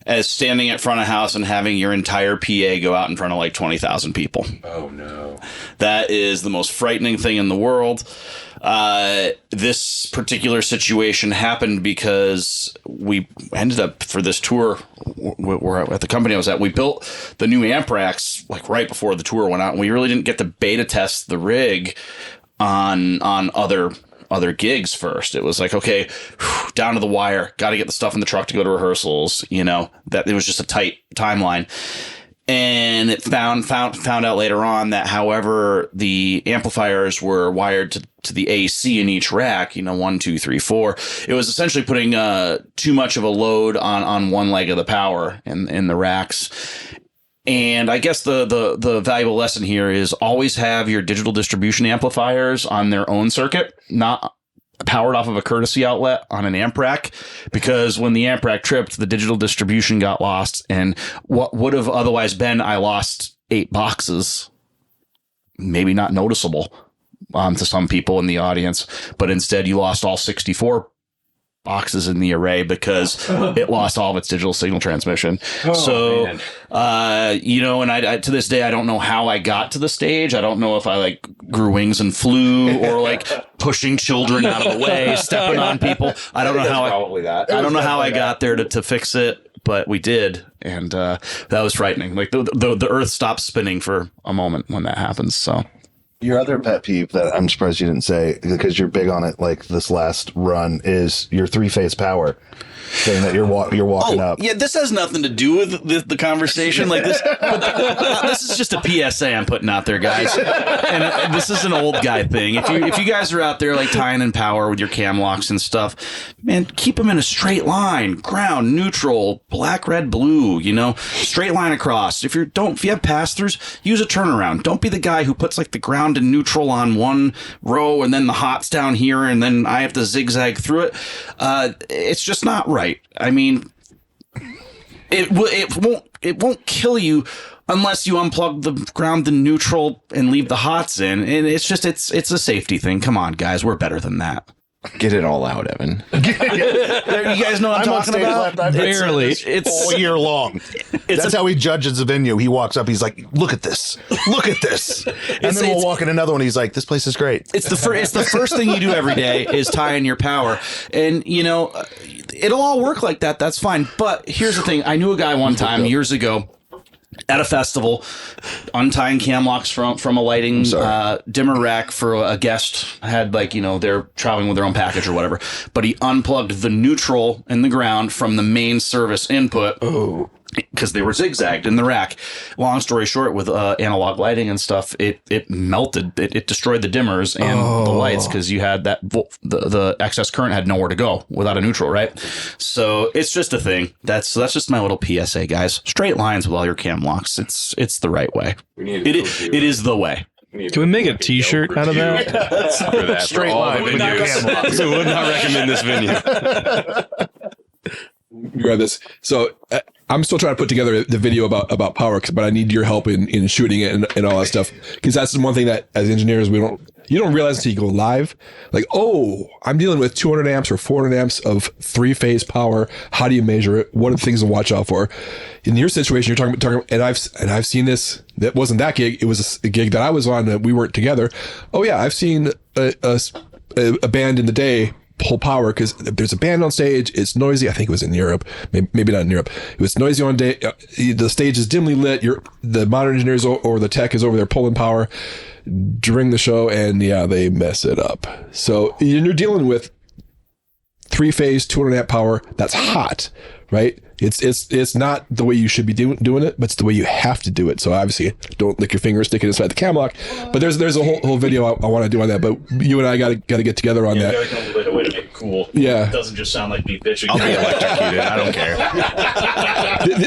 as standing at front of house and having your entire PA go out in front of like 20,000 people. Oh no. That is the most frightening thing in the world. This particular situation happened because we ended up, for this tour, we're at the company I was at, we built the new amp racks like right before the tour went out, and we really didn't get to beta test the rig on other other gigs first. It was like, okay, down to the wire, got to get the stuff in the truck to go to rehearsals, that it was just a tight timeline. And it found out later on that, however, the amplifiers were wired to the AC in each rack, 1, 2, 3, 4. It was essentially putting too much of a load on one leg of the power in the racks. And I guess the valuable lesson here is always have your digital distribution amplifiers on their own circuit, not powered off of a courtesy outlet on an amp rack, because when the amp rack tripped, the digital distribution got lost, and what would have otherwise been, I lost 8 boxes, maybe not noticeable to some people in the audience, but instead you lost all 64 boxes in the array because it lost all of its digital signal transmission. And I to this day, I don't know how I got to the stage. I don't know if I grew wings and flew, or pushing children out of the way, stepping on people. I don't know how I don't know how I got there to fix it, but we did. And that was frightening. The earth stops spinning for a moment when that happens. So your other pet peeve that I'm surprised you didn't say, because you're big on it, this last run, is your 3-phase power thing that you're walking up. Yeah, this has nothing to do with the conversation like this. This is just a PSA I'm putting out there, guys. And this is an old guy thing. If you guys are out there tying in power with your cam locks and stuff, man, keep them in a straight line, ground, neutral, black, red, blue. Straight line across. If you have pass-throughs, use a turnaround. Don't be the guy who puts the ground and neutral on one row and then the hots down here and then I have to zigzag through it. It's just not right. I mean, it won't kill you unless you unplug the ground and neutral and leave the hots in. And it's a safety thing. Come on, guys, we're better than that. Get it all out, Evan. You guys know what I'm talking about? Barely. It's all year long. That's how he judges the venue. He walks up, he's like, look at this. Look at this. And then we'll walk in another one. He's like, this place is great. It's the first thing you do every day is tie in your power. And, it'll all work like that. That's fine. But here's the thing. I knew a guy one time years ago at a festival, untying cam locks from a lighting dimmer rack for a guest. Had they're traveling with their own package or whatever, but he unplugged the neutral in the ground from the main service input. Oh. Because they were zigzagged in the rack. Long story short, with analog lighting and stuff, it melted. It destroyed the dimmers and the lights, because you had that the excess current had nowhere to go without a neutral, right? So it's just a thing. That's just my little PSA, guys. Straight lines with all your cam locks. It's the right way. It is the way. Can we make a T-shirt out of that? Straight line. So would not recommend this venue. Grab this. So I'm still trying to put together the video about power, but I need your help in shooting it and all that stuff, because that's one thing that as engineers you don't realize until you go live. I'm dealing with 200 amps or 400 amps of 3-phase power. How do you measure it? What are the things to watch out for? In your situation, you're talking about, and I've seen this. That wasn't that gig. It was a gig that I was on that we weren't together. Oh yeah, I've seen a band in the day pull power because there's a band on stage. It's noisy. I think it was in Europe, maybe not in Europe. It was noisy on day. The stage is dimly lit. The modern engineers or the tech is over there pulling power during the show, and yeah, they mess it up. So you're dealing with 3-phase 200 amp power that's hot, right? It's not the way you should be doing it, but it's the way you have to do it. So obviously, don't lick your fingers sticking inside the cam lock. But there's a whole video I want to do on that. But you and I got to get together on that. Gotta come up with a way to make it cool. Yeah, it doesn't just sound like me bitching. I'll be electrocuted. I don't care.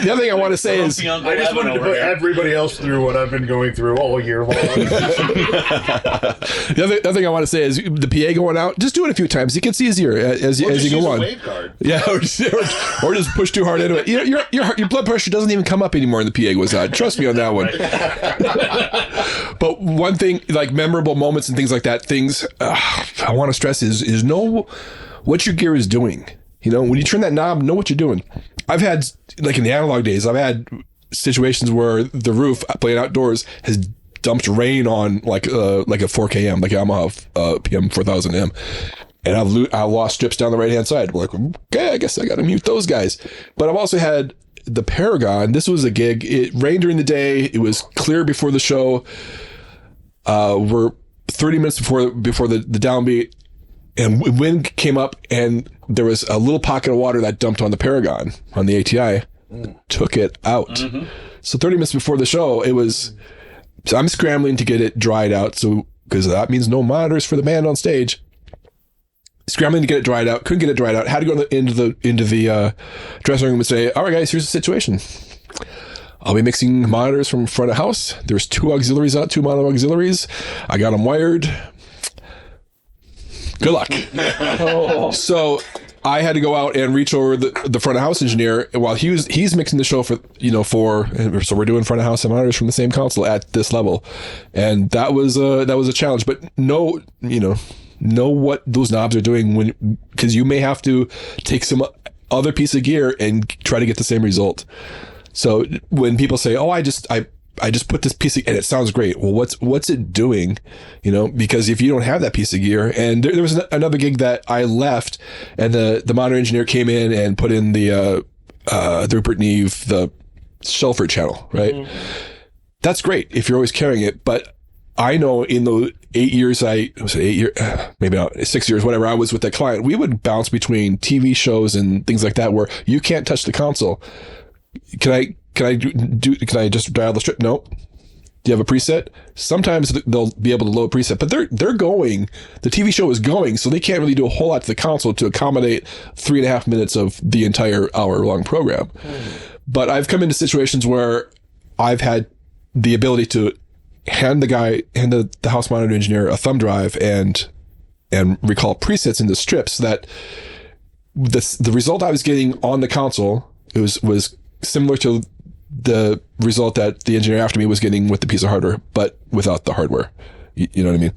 The other thing I want to say is, I just wanted to put everybody else through what I've been going through all year long. The other thing I want to say is the PA going out. Just do it a few times. It gets easier as you go on. Yeah, or just push too hard into it. Your blood pressure doesn't even come up anymore when the PA goes out. Trust me on that one. But one thing, like memorable moments and things like that, I want to stress is know what your gear is doing. When you turn that knob, know what you're doing. I've had, like in the analog days, I've had situations where the roof playing outdoors has dumped rain on like a 4KM, like Yamaha PM 4000M. And I've lost strips down the right-hand side. We're like, okay, I guess I got to mute those guys. But I've also had the Paragon. This was a gig. It rained during the day. It was clear before the show. We're 30 minutes before the downbeat. and wind came up, and there was a little pocket of water that dumped on the Paragon on the ATI, took it out. So 30 minutes before the show, so I'm scrambling to get it dried out. So, because that means no monitors for the band on stage. Scrambling to get it dried out, couldn't get it dried out. Had to go into the dressing room and say, "All right, guys, here's the situation. I'll be mixing monitors from front of house. There's 2 auxiliaries out, 2 mono auxiliaries. I got them wired. Good luck." So I had to go out and reach over the front of house engineer while he's mixing the show for so we're doing front of house monitors from the same console at this level, and that was a challenge. But know what those knobs are doing because you may have to take some other piece of gear and try to get the same result. So when people say, "Oh, I just put this piece of," and it sounds great. Well, what's it doing? Because if you don't have that piece of gear, and there was another gig that I left, and the monitor engineer came in and put in the Rupert Neve, the Shelford channel, right? That's great if you're always carrying it, but I know in the 8 years, maybe not 6 years, whatever I was with that client, we would bounce between TV shows and things like that where you can't touch the console. Can I just dial the strip? Nope. Do you have a preset? Sometimes they'll be able to load a preset, but they're going. The TV show is going, so they can't really do a whole lot to the console to accommodate 3.5 minutes of the entire hour-long program. But I've come into situations where I've had the ability to hand the house monitor engineer a thumb drive and recall presets into strips that the result I was getting on the console was similar to the result that the engineer after me was getting with the piece of hardware, but without the hardware. You know what I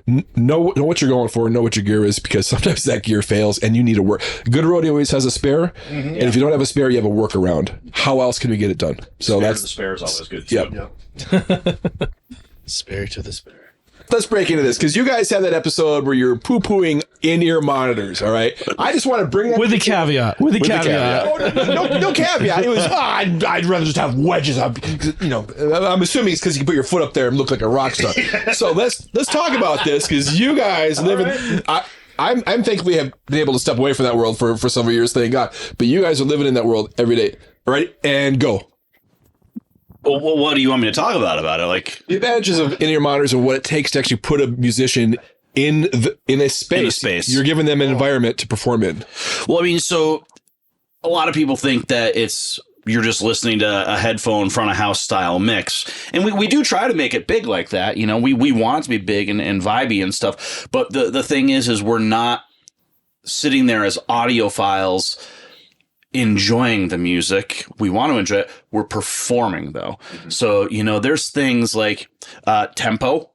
mean? Know what you're going for, know what your gear is, because sometimes that gear fails and you need to work. Good rodeo always has a spare, and if you don't have a spare, you have a workaround. How else can we get it done? So the spare is always good. Yep. Spare to the spare. Let's break into this because you guys had that episode where you're poo-pooing in-ear monitors. All right, I just want to bring that With a caveat. With a caveat. Oh, no caveat. It was I'd rather just have wedges up. I'm assuming it's because you can put your foot up there and look like a rock star. So let's talk about this because you guys live in. I'm thankfully have been able to step away from that world for several years, thank God. But you guys are living in that world every day. All right, and go. Well, what do you want me to talk about it? Like The advantages of in-ear monitors and what it takes to actually put a musician in a space. You're giving them an environment to perform in. Well, I mean, so a lot of people think that you're just listening to a headphone front of house style mix. And we do try to make it big like that. We want it to be big and vibey and stuff. But the thing is we're not sitting there as audiophiles enjoying the music. We want to enjoy it. We're performing though. So, there's things like tempo,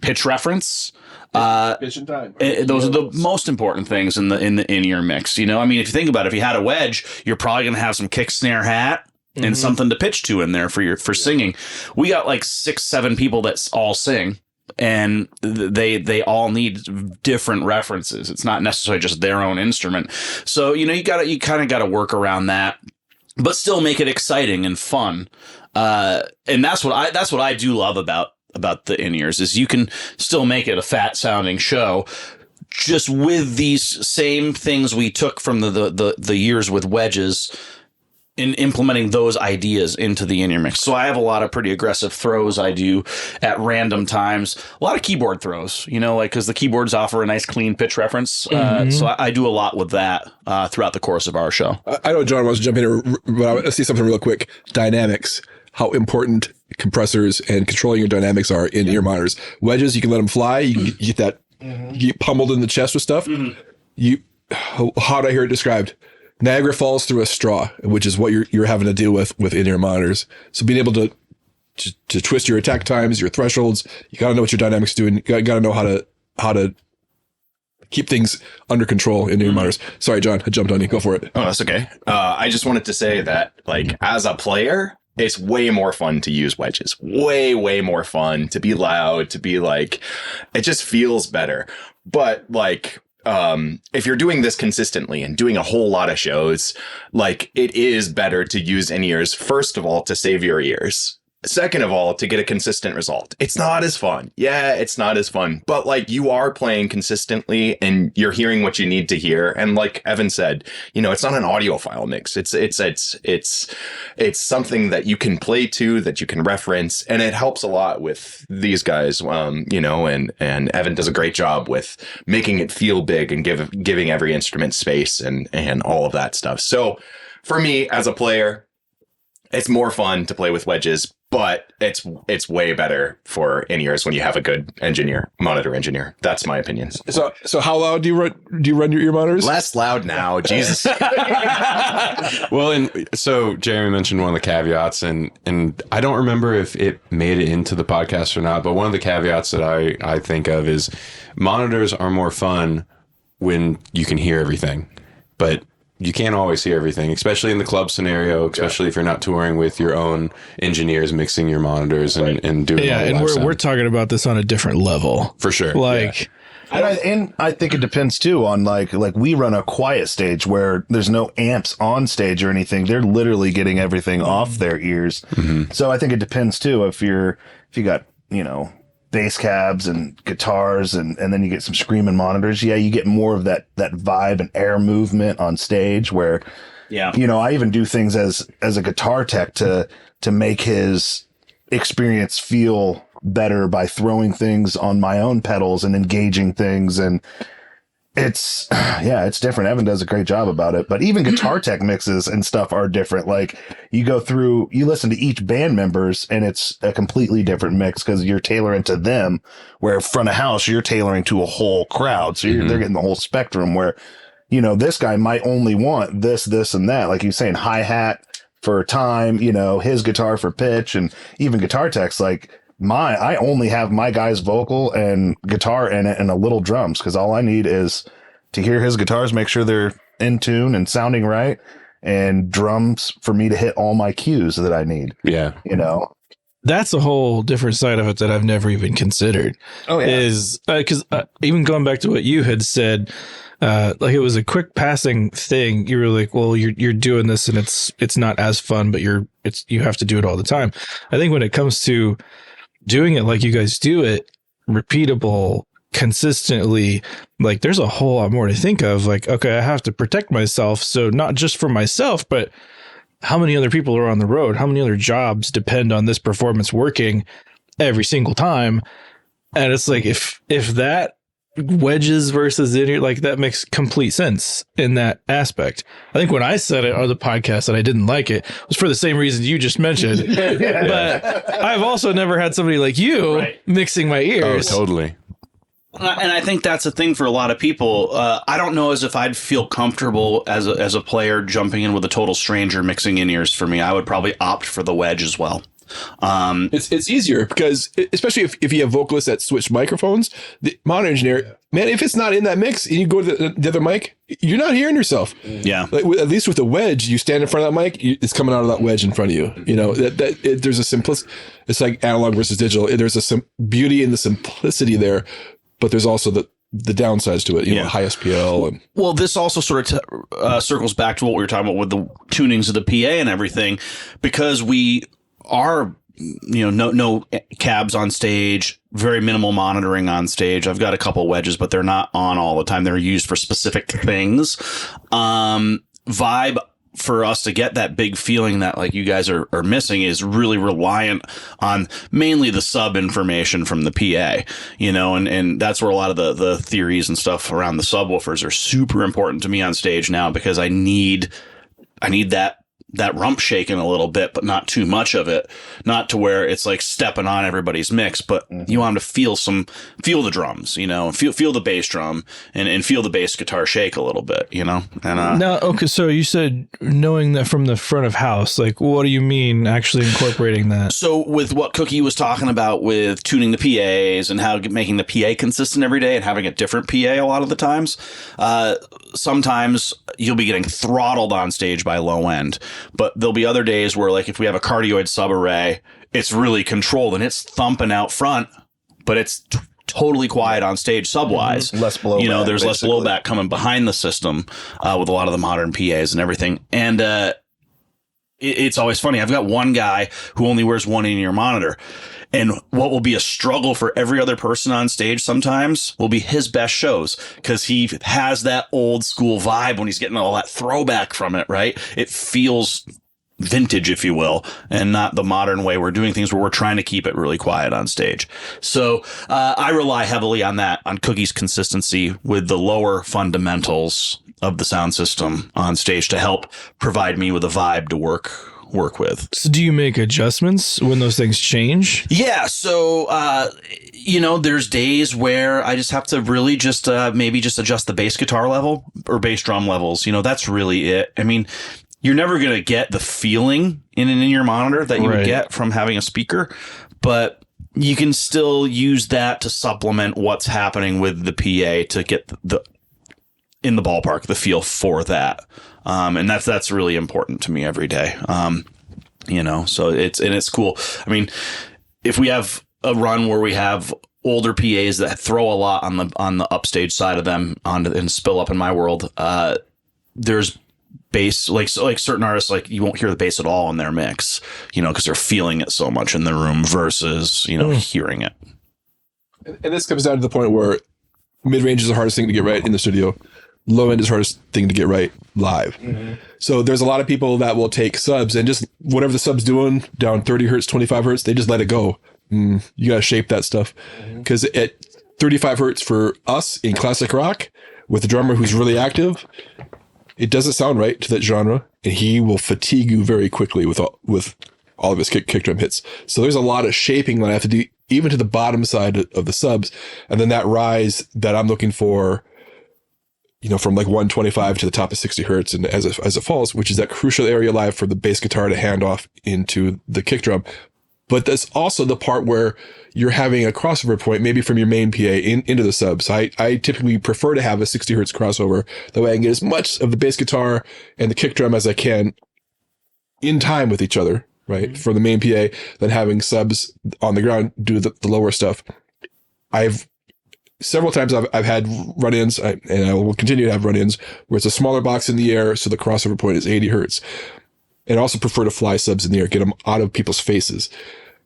pitch reference. Pitch and time. Those are the most important things in the in-ear mix. I mean, if you think about it, if you had a wedge, you're probably going to have some kick, snare, hat and something to pitch to in there for singing. We got like 6-7 people that all sing. And they all need different references. It's not necessarily just their own instrument. So, you kind of got to work around that, but still make it exciting and fun. And that's what I do love about the in-ears is you can still make it a fat sounding show just with these same things we took from the years with wedges in implementing those ideas into the in-ear mix. So I have a lot of pretty aggressive throws I do at random times. A lot of keyboard throws, because the keyboards offer a nice clean pitch reference. So I do a lot with that throughout the course of our show. I know John wants to jump in here, but I want to see something real quick. Dynamics. How important compressors and controlling your dynamics are in ear monitors. Wedges, you can let them fly. You can get that you get pummeled in the chest with stuff. How do I hear it described? Niagara falls through a straw, which is what you're having to deal with in-ear monitors. So being able to twist your attack times, your thresholds, you got to know what your dynamics do, and you got to know how to keep things under control in your monitors. Sorry, John, I jumped on you. Go for it. Oh, that's okay. I just wanted to say that, as a player, it's way more fun to use wedges. Way, way more fun to be loud, to be it just feels better. But if you're doing this consistently and doing a whole lot of shows, it is better to use in-ears, first of all, to save your ears. Second of all, to get a consistent result. It's not as fun. Yeah, it's not as fun. But like you are playing consistently and you're hearing what you need to hear. And like Evan said, it's not an audiophile mix. It's something that you can play to, that you can reference, and it helps a lot with these guys. And Evan does a great job with making it feel big and giving every instrument space and all of that stuff. So for me as a player, it's more fun to play with wedges, but it's way better for in-ears when you have a good monitor engineer. That's my opinion. So how loud do you run your ear monitors? Less loud now, Jesus. Well, and so Jeremy mentioned one of the caveats, and I don't remember if it made it into the podcast or not, but one of the caveats that I think of is monitors are more fun when you can hear everything, but you can't always hear everything, especially in the club scenario, especially if you're not touring with your own engineers, mixing your monitors and doing all and that we're talking about this on a different level. for sure. Like, And I think it depends too on like we run a quiet stage where there's no amps on stage or anything. They're literally getting everything off their ears. So I think it depends too if you got, bass cabs and guitars and then you get some screaming monitors. Yeah, you get more of that vibe and air movement on stage where, I even do things as a guitar tech to make his experience feel better by throwing things on my own pedals and engaging things. And it's different. Evan does a great job about it, but even guitar tech mixes and stuff are different. Like you listen to each band members and it's a completely different mix because you're tailoring to them, where front of house, you're tailoring to a whole crowd. So they're getting the whole spectrum where, this guy might only want this, and that, like you're saying, hi-hat for time, his guitar for pitch, and even guitar techs like, I only have my guy's vocal and guitar in it and a little drums because all I need is to hear his guitars, make sure they're in tune and sounding right, and drums for me to hit all my cues that I need. Yeah. that's a whole different side of it that I've never even considered. Oh, yeah. Is because even going back to what you had said, like it was a quick passing thing. You were like, well, you're doing this and it's not as fun, but you have to do it all the time. I think when it comes to doing it like you guys do it, repeatable, consistently, like there's a whole lot more to think of. Like, okay, I have to protect myself. So not just for myself, but how many other people are on the road? How many other jobs depend on this performance working every single time? And it's like, if that wedges versus in, like that makes complete sense in that aspect. I think when I said it on the podcast that I didn't like it was for the same reason you just mentioned. But I've also never had somebody like you mixing my ears. Oh, totally. And I think that's a thing for a lot of people. I don't know as if I'd feel comfortable as a player jumping in with a total stranger mixing in ears. For me, I would probably opt for the wedge as well. It's easier because, especially if you have vocalists that switch microphones, the monitor engineer, man, if it's not in that mix and you go to the other mic, you're not hearing yourself. Yeah. Like, at least with the wedge, you stand in front of that mic, it's coming out of that wedge in front of you. You know, there's a simplicity. It's like analog versus digital. There's a beauty in the simplicity there, but there's also the downsides to it, you know, high SPL. And well, this also sort of circles back to what we were talking about with the tunings of the PA and everything, because we are, you know, no cabs on stage, very minimal monitoring on stage. I've got a couple wedges, but they're not on all the time. They're used for specific things. Vibe for us to get that big feeling that like you guys are missing is really reliant on mainly the sub information from the PA, you know, and that's where a lot of the theories and stuff around the subwoofers are super important to me on stage now, because I need that rump shaking a little bit, but not too much of it, not to where it's like stepping on everybody's mix, but you want them to feel the drums, you know, feel the bass drum and feel the bass guitar shake a little bit, you know? And, now, okay. So you said knowing that from the front of house, like, what do you mean actually incorporating that? So with what Cookie was talking about with tuning the PAs and how making the PA consistent every day and having a different PA a lot of the times, sometimes you'll be getting throttled on stage by low end. But there'll be other days where, like, if we have a cardioid sub-array, it's really controlled and it's thumping out front, but it's totally quiet on stage sub-wise. Less blowback. You know, there's basically less blowback coming behind the system with a lot of the modern PAs and everything. And it's always funny. I've got one guy who only wears one in-ear monitor. And what will be a struggle for every other person on stage sometimes will be his best shows, because he has that old school vibe when he's getting all that throwback from it, right? It feels vintage, if you will, and not the modern way we're doing things where we're trying to keep it really quiet on stage. So I rely heavily on that, on Cookie's consistency with the lower fundamentals of the sound system on stage to help provide me with a vibe to work with. So do you make adjustments when those things change? Yeah. So, there's days where I just have to really just maybe just adjust the bass guitar level or bass drum levels. That's really it. I mean, you're never going to get the feeling in an in-ear monitor that you would get from having a speaker, but you can still use that to supplement what's happening with the PA to get in the ballpark, the feel for that. And that's really important to me every day. So it's cool. I mean, if we have a run where we have older PAs that throw a lot on the upstage side of them and spill up in my world, there's bass, like certain artists, like you won't hear the bass at all in their mix, because they're feeling it so much in the room versus, hearing it. And this comes down to the point where mid-range is the hardest thing to get right in the studio. Low end is the hardest thing to get right live. Mm-hmm. So there's a lot of people that will take subs and just whatever the sub's doing down 30 hertz, 25 hertz, they just let it go. You got to shape that stuff. Because at 35 hertz for us in classic rock with a drummer who's really active, it doesn't sound right to that genre. And he will fatigue you very quickly with all of his kick drum hits. So there's a lot of shaping that I have to do even to the bottom side of the subs. And then that rise that I'm looking for, from like 125 to the top of 60 hertz and as it falls, which is that crucial area live for the bass guitar to hand off into the kick drum. But that's also the part where you're having a crossover point, maybe from your main PA into the subs. I typically prefer to have a 60 hertz crossover. That way I can get as much of the bass guitar and the kick drum as I can in time with each other, right? For the main PA, than having subs on the ground do the lower stuff. Several times I've had run-ins, and I will continue to have run-ins, where it's a smaller box in the air, so the crossover point is 80 hertz. And I also prefer to fly subs in the air, get them out of people's faces.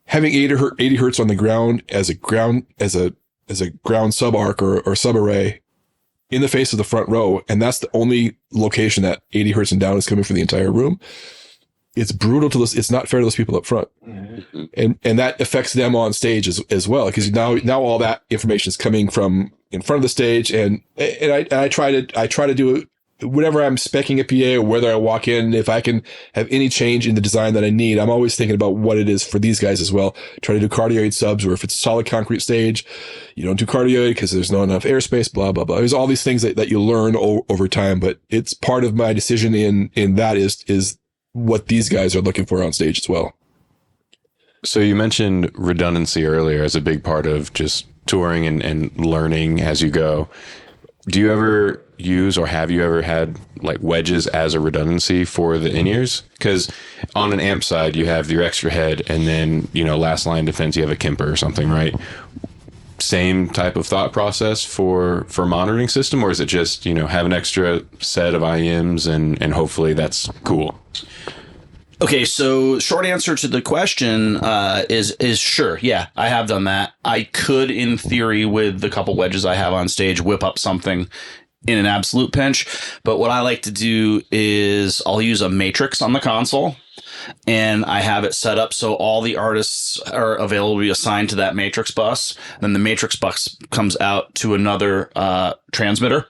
Having 80 hertz on the ground as a ground sub arc or sub array in the face of the front row, and that's the only location that 80 hertz and down is coming for the entire room. It's brutal to this. It's not fair to those people up front. And that affects them on stage as well. Because now all that information is coming from in front of the stage. And I try to do it whenever I'm speccing a PA or whether I walk in, if I can have any change in the design that I need, I'm always thinking about what it is for these guys as well. Try to do cardioid subs, or if it's a solid concrete stage, you don't do cardioid because there's not enough airspace, blah, blah, blah. There's all these things that you learn over time, but it's part of my decision in that is what these guys are looking for on stage as well. So you mentioned redundancy earlier as a big part of just touring and learning as you go. Do you ever use, or have you ever had like wedges as a redundancy for the in-ears? Because on an amp side, you have your extra head, and then, last line defense, you have a Kemper or something, right? Same type of thought process for monitoring system, or is it just, have an extra set of IEMs and hopefully that's cool? Okay, so short answer to the question is sure. Yeah, I have done that. I could, in theory, with the couple wedges I have on stage, whip up something in an absolute pinch. But what I like to do is I'll use a matrix on the console, and I have it set up so all the artists are available to be assigned to that matrix bus. Then the matrix bus comes out to another transmitter.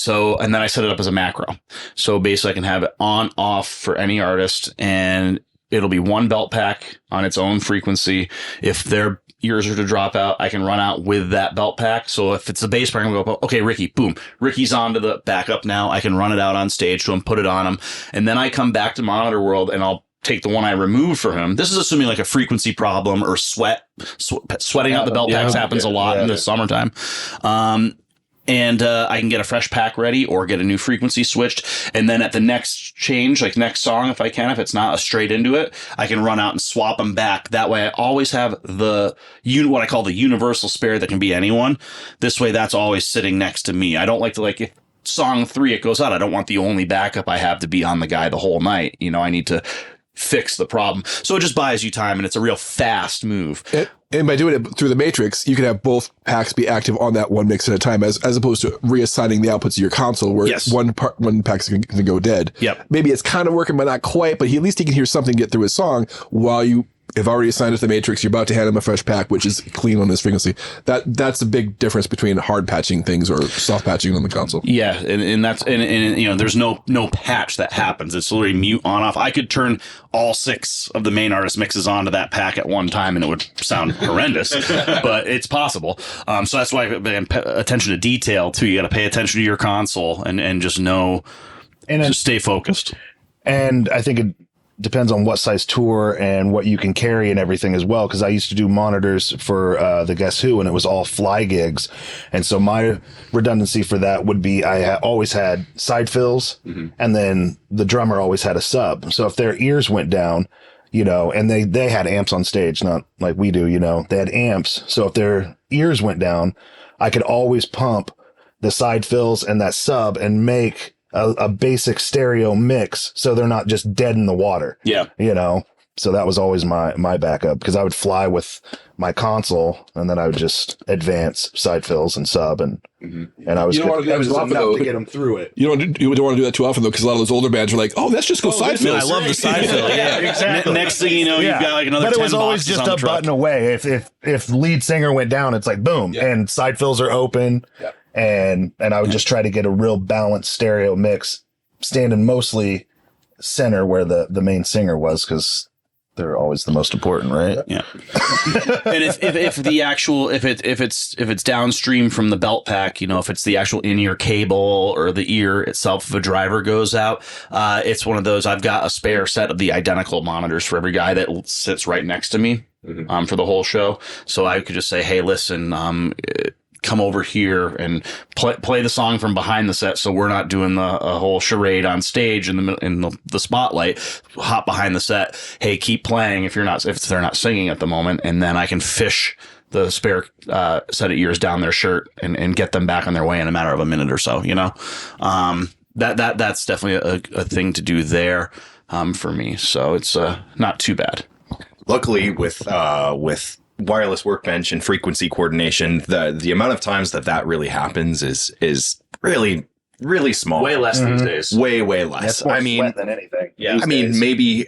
And then I set it up as a macro. So basically I can have it on, off for any artist, and it'll be one belt pack on its own frequency. If their ears are to drop out, I can run out with that belt pack. So if it's a bass pack, I'm going to go, okay, Ricky, boom. Ricky's on to the backup now. I can run it out on stage to him, put it on him. And then I come back to Monitor World and I'll take the one I removed for him. This is assuming like a frequency problem or sweating out the belt packs happens a lot in the summertime. And I can get a fresh pack ready or get a new frequency switched. And then at the next change, like next song, if it's not a straight into it, I can run out and swap them back. That way I always have what I call the universal spare that can be anyone. This way that's always sitting next to me. I don't like to if song 3 it goes out, I don't want the only backup I have to be on the guy the whole night. I need to fix the problem. So it just buys you time, and it's a real fast move. And by doing it through the matrix, you can have both packs be active on that one mix at a time, as opposed to reassigning the outputs of your console, where one pack's going to go dead. Yep. Maybe it's kind of working, but not quite. But at least he can hear something get through his song while you have already assigned it to the matrix. You're about to hand him a fresh pack, which is clean on his frequency. That's the big difference between hard patching things or soft patching on the console. Yeah, and that's and you know, there's no patch that happens. It's literally mute on off. I could turn all 6 of the main artist mixes onto that pack at one time, and it would sound horrendous, but it's possible. So that's why attention to detail too. You got to pay attention to your console and just know, and just stay focused. And I think it depends on what size tour and what you can carry and everything as well. Cause I used to do monitors for the Guess Who, and it was all fly gigs. And so my redundancy for that would be, I always had side fills, and then the drummer always had a sub. So if their ears went down, you know, and they had amps on stage, not like we do, you know, they had amps. So if their ears went down, I could always pump the side fills and that sub and make a basic stereo mix, so they're not just dead in the water. Yeah. You know, so that was always my backup, because I would fly with my console, and then I would just advance side fills and sub, and I was, You don't want to do that too often, enough though. to get them through it. You don't want to do that too often, though, because a lot of those older bands are like, oh, let's just go side fills. I love the side fill. Yeah, exactly. Next thing you know, you've got like another. But it 10 was always boxes just on a the truck. button away. If lead singer went down, it's like boom, and side fills are open, and I would just try to get a real balanced stereo mix, standing mostly center where the main singer was, because they're always the most important, right? Yeah. And if the actual if it's downstream from the belt pack, you know, if it's the actual in-ear cable or the ear itself, if a driver goes out, it's one of those. I've got a spare set of the identical monitors for every guy that sits right next to me for the whole show. So I could just say, hey, listen, come over here and play the song from behind the set, so we're not doing a whole charade on stage in the spotlight. Hop behind the set. Hey, keep playing if they're not singing at the moment, and then I can fish the spare set of ears down their shirt and get them back on their way in a matter of a minute or so. You know, that's definitely a thing to do there for me. So it's not too bad. Luckily, with wireless workbench and frequency coordination, the amount of times that really happens is really small. Way less these days. Way less. I mean, than anything. Yeah. I mean, maybe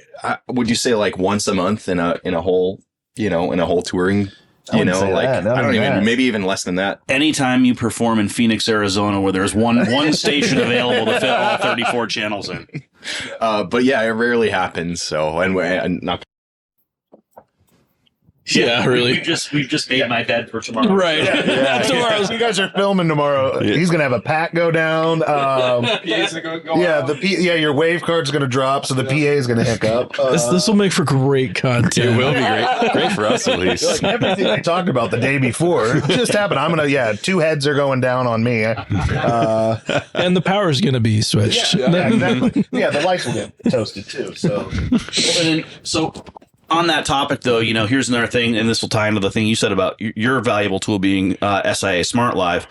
would you say like once a month in a whole touring? You know, like I don't even, maybe even less than that. Anytime you perform in Phoenix, Arizona, where there's one station available to fit all 34 channels in. But yeah, it rarely happens. So, and not. Yeah, really. We've just made my bed for tomorrow. Right. Tomorrow, you guys are filming tomorrow. He's gonna have a pack go down. Your wave card's gonna drop, so the PA is gonna hiccup. This will make for great content. It will be great for us at least. Like everything we talked about the day before just happened. I'm gonna 2 heads are going down on me. And the power's going to be switched. Exactly. The lights will get toasted too. So on that topic, though, you know, here's another thing, and this will tie into the thing you said about your valuable tool being SIA Smart Live.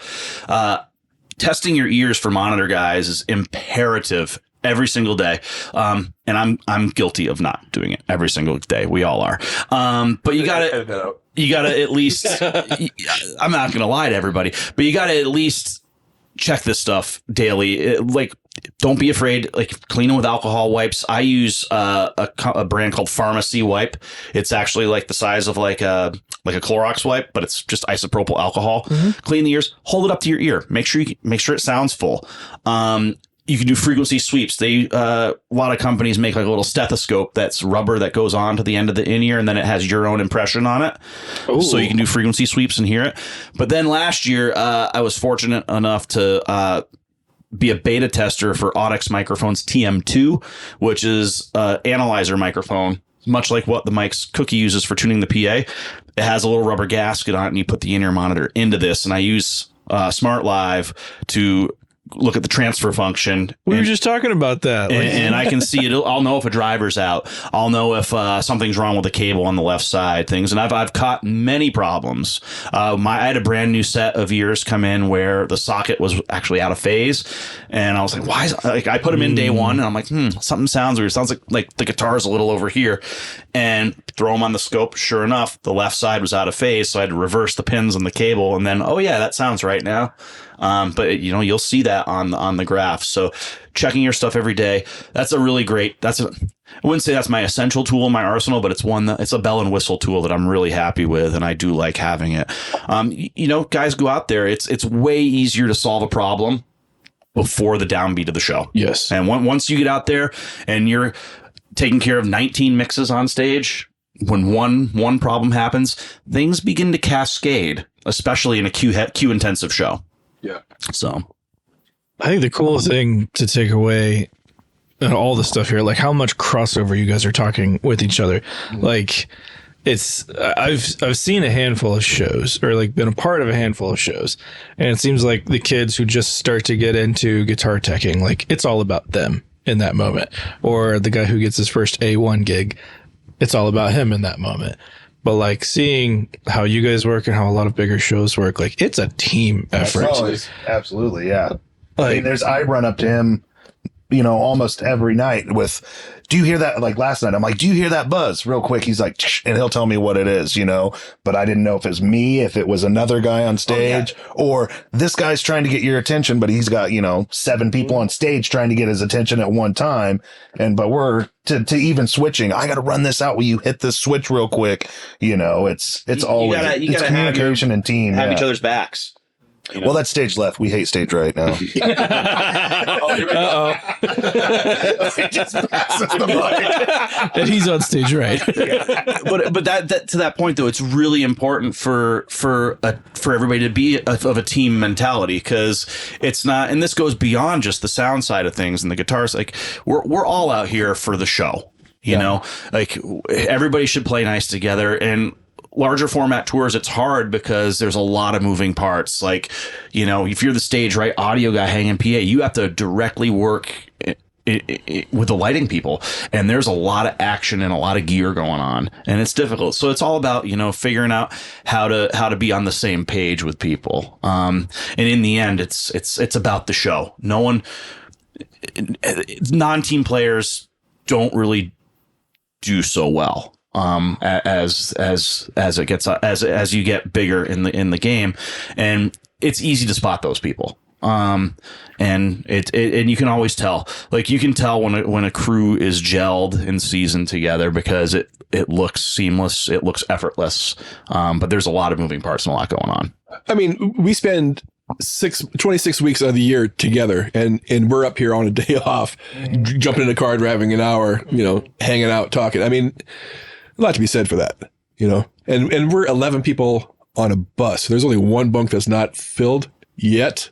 Testing your ears for monitor guys is imperative every single day. And I'm guilty of not doing it every single day. We all are. But you gotta at least, I'm not going to lie to everybody, but you gotta at least check this stuff daily. Don't be afraid. Like, clean them with alcohol wipes. I use a brand called Pharmacy Wipe. It's actually like the size of like a Clorox wipe, but it's just isopropyl alcohol. Clean the ears. Hold it up to your ear. Make sure it sounds full. You can do frequency sweeps. A lot of companies make like a little stethoscope that's rubber that goes on to the end of the in-ear, and then it has your own impression on it. Ooh. So you can do frequency sweeps and hear it. But then last year, I was fortunate enough to be a beta tester for Audix Microphones TM2, which is an analyzer microphone, much like what the Mike's Cookie uses for tuning the PA. It has a little rubber gasket on it, and you put the in-ear monitor into this. And I use Smart Live to look at the transfer function. We were just talking about that. And I can see it. I'll know if a driver's out. I'll know if something's wrong with the cable on the left side, things. And I've caught many problems. I had a brand new set of ears come in where the socket was actually out of phase. And I was like, why is like I put them in day one and I'm like, something sounds weird. It sounds like the guitar's a little over here. And throw them on the scope. Sure enough, the left side was out of phase. So I had to reverse the pins on the cable. And then, oh yeah, that sounds right now. But you'll see that on the graph. So checking your stuff every day, that's a really great, I wouldn't say that's my essential tool in my arsenal, but it's a bell and whistle tool that I'm really happy with. And I do like having it. Guys, go out there. It's way easier to solve a problem before the downbeat of the show. Yes. And once you get out there and you're taking care of 19 mixes on stage, when one problem happens, things begin to cascade, especially in a Q intensive show. Yeah. So I think the cool thing to take away and all the stuff here, like how much crossover you guys are talking with each other. Like I've seen a handful of shows, or like been a part of a handful of shows, and it seems like the kids who just start to get into guitar teching, like it's all about them in that moment. Or the guy who gets his first A1 gig, it's all about him in that moment. But like seeing how you guys work and how a lot of bigger shows work, like it's a team effort. Absolutely, yeah. I run up to him, almost every night with, do you hear that? Like last night, I'm like, do you hear that buzz? Real quick. He's like, and he'll tell me what it is, but I didn't know if it was me, if it was another guy on stage, or this guy's trying to get your attention, but he's got, 7 people on stage trying to get his attention at one time. But we're to even switching. I got to run this out. Will you hit this switch real quick? It's always it's communication and team. Have each other's backs. Well, that's stage left. We hate stage right now. And he's on stage right. But that to that point though, it's really important for everybody to be of a team mentality, because it's not, and this goes beyond just the sound side of things and the guitars. Like we're all out here for the show. Like everybody should play nice together. And larger format tours, it's hard because there's a lot of moving parts. Like, if you're the stage right audio guy hanging PA, you have to directly work with the lighting people, and there's a lot of action and a lot of gear going on, and it's difficult. So it's all about figuring out how to be on the same page with people. And in the end, it's about the show. Non-team players don't really do so well as it gets as you get bigger in the game, and it's easy to spot those people. And you can always tell, like you can tell when a crew is gelled and seasoned together, because it looks seamless, it looks effortless. But there's a lot of moving parts and a lot going on. I mean, we spend 26 weeks of the year together, and we're up here on a day off, jumping in a car, driving an hour, hanging out, talking. I mean, a lot to be said for that, and we're 11 people on a bus. There's only one bunk that's not filled yet,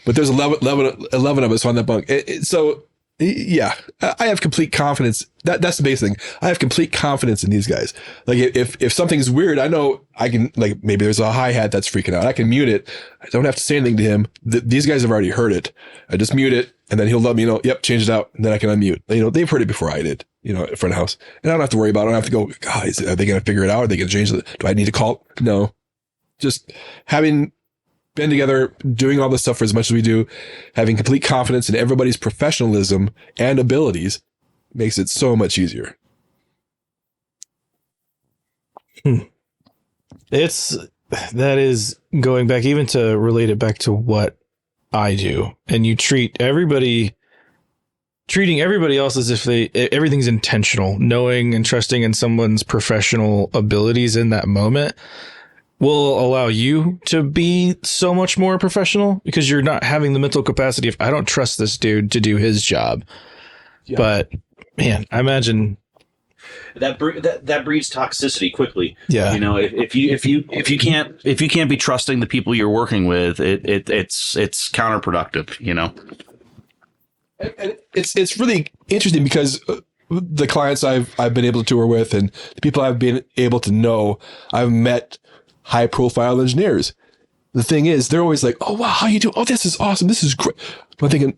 but there's 11 of us on that bunk. So yeah, I have complete confidence. That's the base thing. I have complete confidence in these guys. Like if something's weird, I know I can, like maybe there's a hi-hat that's freaking out. I can mute it. I don't have to say anything to him. These guys have already heard it. I just mute it, and then he'll let me know, yep, change it out. And then I can unmute. They've heard it before I did, at front of house. And I don't have to worry about it. I don't have to go, God, are they going to figure it out? Are they going to change it? Do I need to call? No. Just having been together, doing all this stuff for as much as we do, having complete confidence in everybody's professionalism and abilities makes it so much easier. That is going back, even to relate it back to what I do, and you treating everybody else as if everything's intentional. Knowing and trusting in someone's professional abilities in that moment will allow you to be so much more professional, because you're not having the mental capacity of, I don't trust this dude to do his job. Yeah. But man, I imagine that breeds toxicity quickly. Yeah. If you can't be trusting the people you're working with, it's counterproductive, And it's really interesting, because the clients I've been able to tour with and the people I've been able to know, I've met high profile engineers. The thing is, they're always like, oh wow, how you do? Oh, this is awesome. This is great. I'm thinking,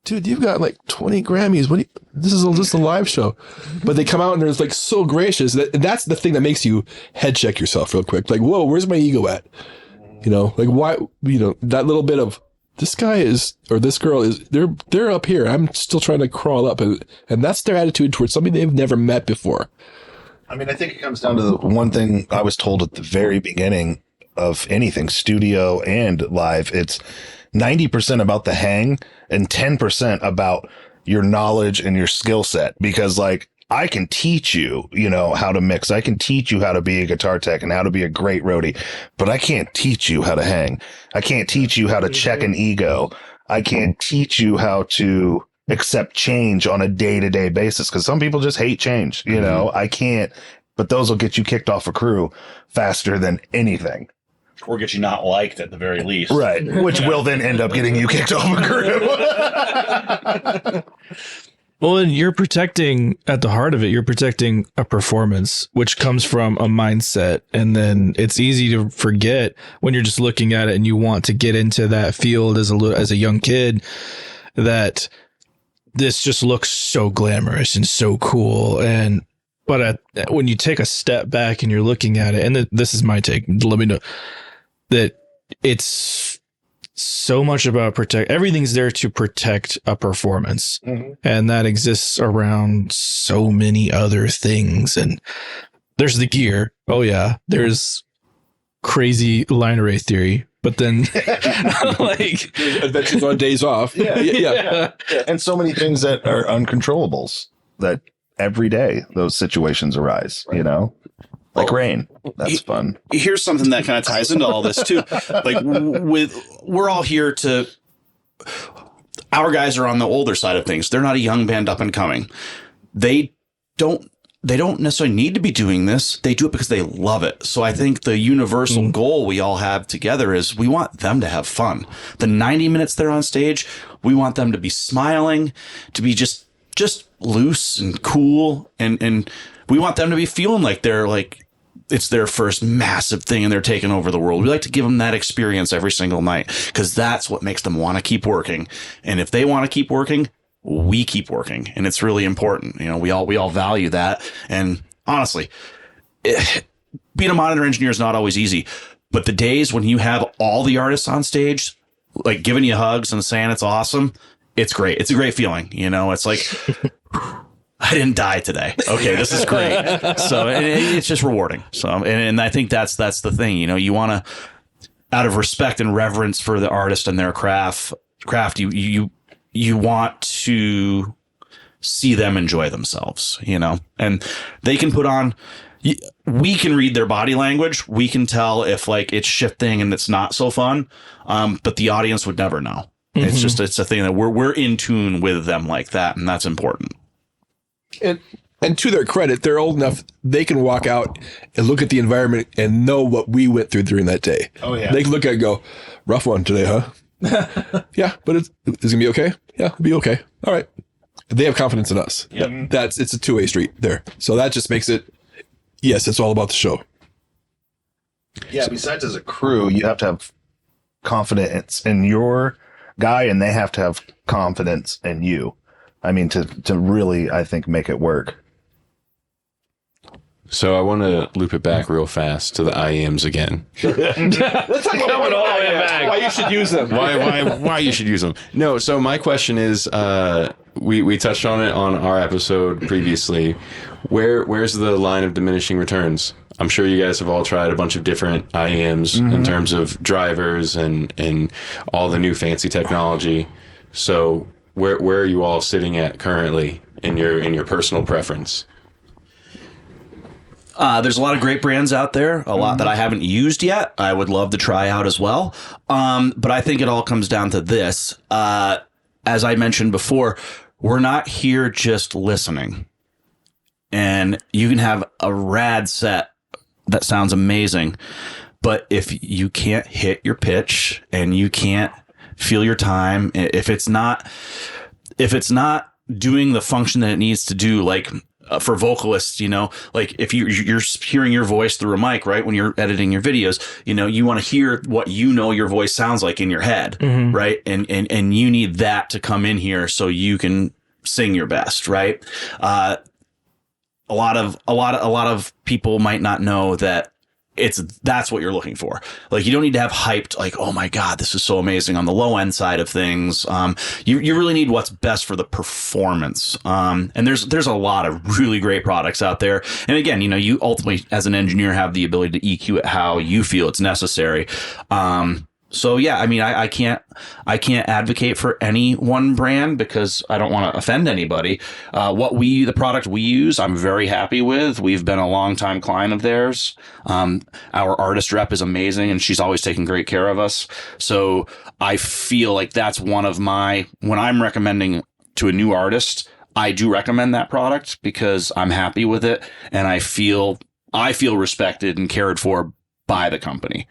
dude, you've got like 20 Grammys. This is just a live show. But they come out and they're like so gracious. That's the thing that makes you head check yourself real quick. Like, whoa, where's my ego at? You know, like why, that little bit of this guy is, or this girl is, they're up here. I'm still trying to crawl up. And that's their attitude towards somebody they've never met before. I mean, I think it comes down to the one thing I was told at the very beginning of anything, studio and live. It's 90% about the hang and 10% about your knowledge and your skill set. Because like, I can teach you, how to mix. I can teach you how to be a guitar tech and how to be a great roadie, but I can't teach you how to hang. I can't teach you how to check an ego. I can't teach you how to accept change on a day-to-day basis. Cause some people just hate change, I can't, but those will get you kicked off a crew faster than anything. Or get you not liked at the very least. Right. Which will then end up getting you kicked off a crew. Well, and you're protecting, at the heart of it, you're protecting a performance, which comes from a mindset. And then it's easy to forget when you're just looking at it and you want to get into that field as a young kid, that this just looks so glamorous and so cool. But when you take a step back and you're looking at it, and this is my take, let me know that it's so much about everything's there to protect a performance. Mm-hmm. And that exists around so many other things. And there's the gear. Oh yeah. There's crazy line array theory, but then like adventures on days off. Yeah. And so many things that are uncontrollables that every day those situations arise, like rain. That's fun. Here's something that kind of ties into all this too. Like we're all here our guys are on the older side of things. They're not a young band up and coming. They don't necessarily need to be doing this. They do it because they love it. So I think the universal goal we all have together is we want them to have fun. The 90 minutes they're on stage, we want them to be smiling, to be just loose and cool. And we want them to be feeling like they're like, it's their first massive thing and they're taking over the world. We like to give them that experience every single night because that's what makes them want to keep working. And if they want to keep working, we keep working. And it's really important. We all value that. And honestly, being a monitor engineer is not always easy, but the days when you have all the artists on stage, like giving you hugs and saying it's awesome, it's great. It's a great feeling. It's like, I didn't die today. Okay, this is great. So it's just rewarding. So, and I think that's the thing. You want to, out of respect and reverence for the artist and their craft, you want to see them enjoy themselves. And they can put on. We can read their body language. We can tell if like it's shifting and it's not so fun. But the audience would never know. Mm-hmm. It's a thing that we're in tune with them like that, and that's important. And to their credit, they're old enough, they can walk out and look at the environment and know what we went through during that day. Oh, yeah. They can look at it and go, rough one today, huh? Yeah, but it's going to be okay? Yeah, it'll be okay. All right. They have confidence in us. Yep. It's a two-way street there. So that just makes it, yes, it's all about the show. Yeah, besides as a crew, you have to have confidence in your guy and they have to have confidence in you. I mean, to really, I think, make it work. So I want to loop it back real fast to the IEMs again. Let's talk about why you should use them. Why you should use them. No, so my question is, we touched on it on our episode previously. Where's the line of diminishing returns? I'm sure you guys have all tried a bunch of different IEMs in terms of drivers and all the new fancy technology. So where are you all sitting at currently in your personal preference? There's a lot of great brands out there, a lot that I haven't used yet. I would love to try out as well. But I think it all comes down to this. As I mentioned before, we're not here just listening. And you can have a rad set that sounds amazing. But if you can't hit your pitch and you can't feel your time, if it's not doing the function that it needs to do, like for vocalists, like if you're hearing your voice through a mic, right? When you're editing your videos, you want to hear what your voice sounds like in your head, right? And you need that to come in here so you can sing your best, right? A lot of people might not know that that's what you're looking for. Like, you don't need to have hyped, like, oh my God, this is so amazing on the low end side of things. You really need what's best for the performance. And there's a lot of really great products out there. And again, you ultimately as an engineer have the ability to EQ it how you feel it's necessary. So yeah, I mean, I can't advocate for any one brand because I don't want to offend anybody. The product we use, I'm very happy with. We've been a longtime client of theirs. Our artist rep is amazing and she's always taken great care of us. So I feel like that's one of when I'm recommending to a new artist, I do recommend that product because I'm happy with it and I feel respected and cared for by the company.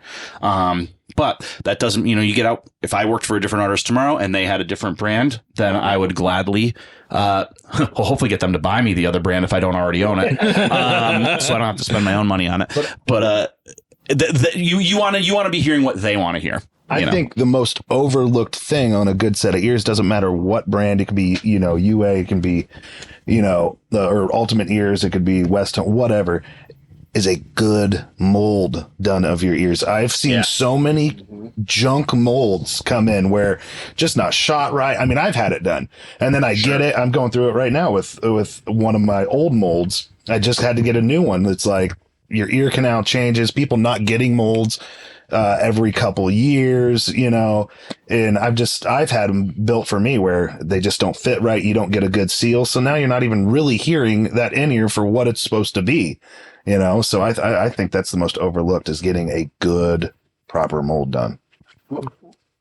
But that doesn't, you get out. If I worked for a different artist tomorrow and they had a different brand, then I would gladly, hopefully get them to buy me the other brand if I don't already own it. So I don't have to spend my own money on it. But you want to be hearing what they want to hear. I think the most overlooked thing on a good set of ears, doesn't matter what brand, it could be, UA, it can be, or Ultimate Ears, it could be West, whatever, is a good mold done of your ears. I've seen so many junk molds come in where just not shot right. I mean, I've had it done and then I get it. I'm going through it right now with one of my old molds. I just had to get a new one. It's like your ear canal changes, people not getting molds every couple years, and I've had them built for me where they just don't fit right. You don't get a good seal. So now you're not even really hearing that in-ear for what it's supposed to be. So I think that's the most overlooked, is getting a good, proper mold done.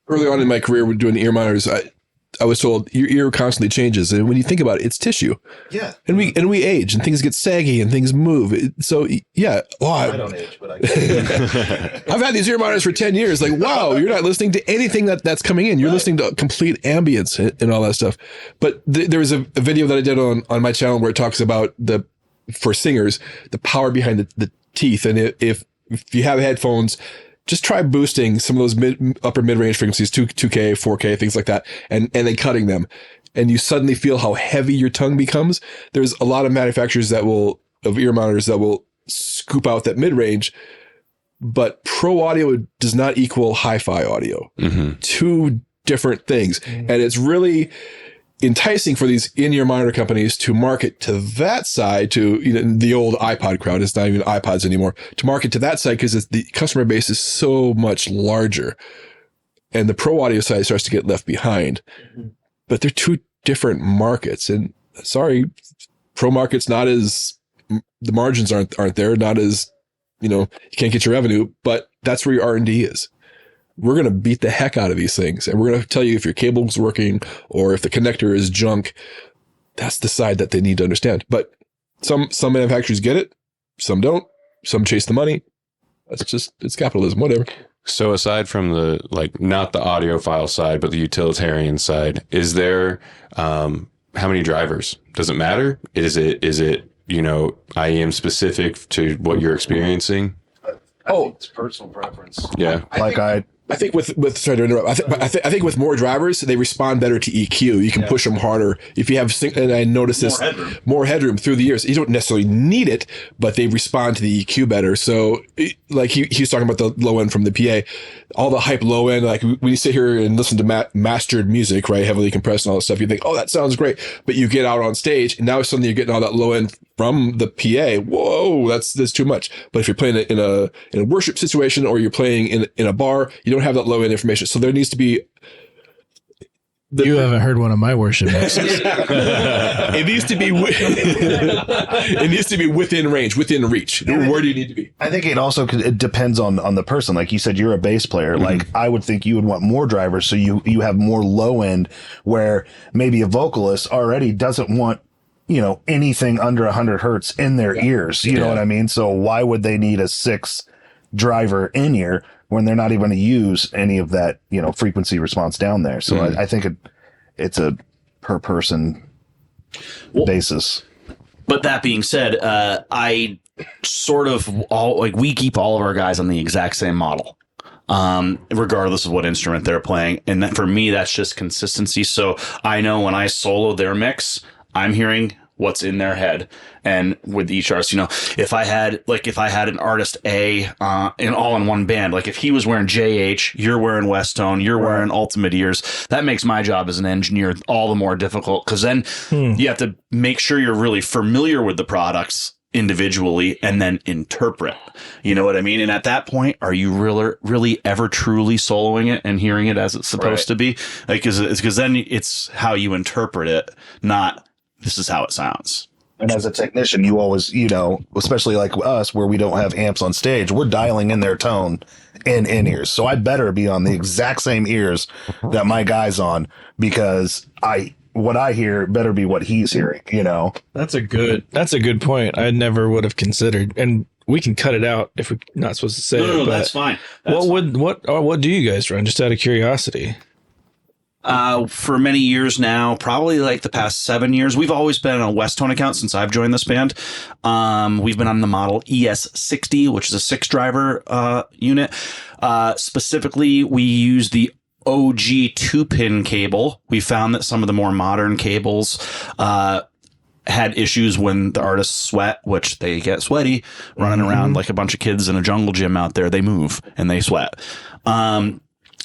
Early on in my career, with doing ear monitors, I was told your ear constantly changes, and when you think about it, it's tissue. Yeah, and we age, and things get saggy, and things move. So yeah, I don't age, but I've had these ear monitors for 10 years. Like, wow, you're not listening to anything that's coming in. You're listening to complete ambience and all that stuff. But there was a video that I did on my channel where it talks about for singers, the power behind the teeth. And if you have headphones, just try boosting some of those upper mid-range frequencies, 2K, 4K, things like that, and then cutting them. And you suddenly feel how heavy your tongue becomes. There's a lot of manufacturers of ear monitors that will scoop out that mid-range, but pro audio does not equal hi-fi audio. Mm-hmm. Two different things. Mm-hmm. And it's really enticing for these in-ear monitor companies to market to that side, to the old iPod crowd. It's not even iPods anymore, to market to that side because the customer base is so much larger, and the pro audio side starts to get left behind. Mm-hmm. But they're two different markets, and sorry, pro market's not as, the margins aren't there, not as, you can't get your revenue, but that's where your R&D is. We're going to beat the heck out of these things. And we're going to tell you if your cable's working or if the connector is junk. That's the side that they need to understand. But some manufacturers get it. Some don't. Some chase the money. It's capitalism, whatever. So aside from not the audiophile side, but the utilitarian side, is there, how many drivers? Does it matter? Is it, IEM specific to what you're experiencing? I think it's personal preference. Yeah. I think with sorry to interrupt. I think with more drivers, they respond better to EQ. You can push them harder if you have. And I noticed this more headroom through the years. You don't necessarily need it, but they respond to the EQ better. So, like he was talking about the low end from the PA, all the hype low end. Like when you sit here and listen to mastered music, right, heavily compressed and all that stuff, you think, oh, that sounds great. But you get out on stage, and now suddenly you're getting all that low end from the PA. Whoa, that's too much. But if you're playing it in a worship situation, or you're playing in a bar, you don't have that low end information. So there needs to be. You haven't heard one of my worship mixes. It needs to be. It needs to be within range, within reach. Where do you need to be? I think it depends on the person. Like you said, you're a bass player. Mm-hmm. Like I would think you would want more drivers, so you have more low end, where maybe a vocalist already doesn't want anything under 100 hertz in their ears. You know what I mean? So why would they need a 6 driver in ear when they're not even going to use any of that, frequency response down there? So I think it's a per person basis. But that being said, I sort of we keep all of our guys on the exact same model, regardless of what instrument they're playing. And that, for me, that's just consistency. So I know when I solo their mix, I'm hearing what's in their head. And with each artist, if I had an artist A all in one band, like if he was wearing JH, you're wearing Westone, you're wearing Ultimate Ears, that makes my job as an engineer all the more difficult, because then you have to make sure you're really familiar with the products individually and then interpret. You know what I mean? And at that point, are you really ever truly soloing it and hearing it as it's supposed to be? Like, because then it's how you interpret it, not this is how it sounds. And as a technician, you always, especially like us, where we don't have amps on stage, we're dialing in their tone in ears. So I better be on the exact same ears that my guy's on, because what I hear better be what he's hearing, That's a good point. I never would have considered, and we can cut it out if we're not supposed to say it. No, but that's fine. What do you guys run? Just out of curiosity. For many years now, probably like the past 7 years, we've always been on a Westone account since I've joined this band. We've been on the model ES60, which is a 6-driver unit. Specifically, we use the OG 2-pin cable. We found that some of the more modern cables had issues when the artists sweat, which they get sweaty running around like a bunch of kids in a jungle gym out there. They move and they sweat.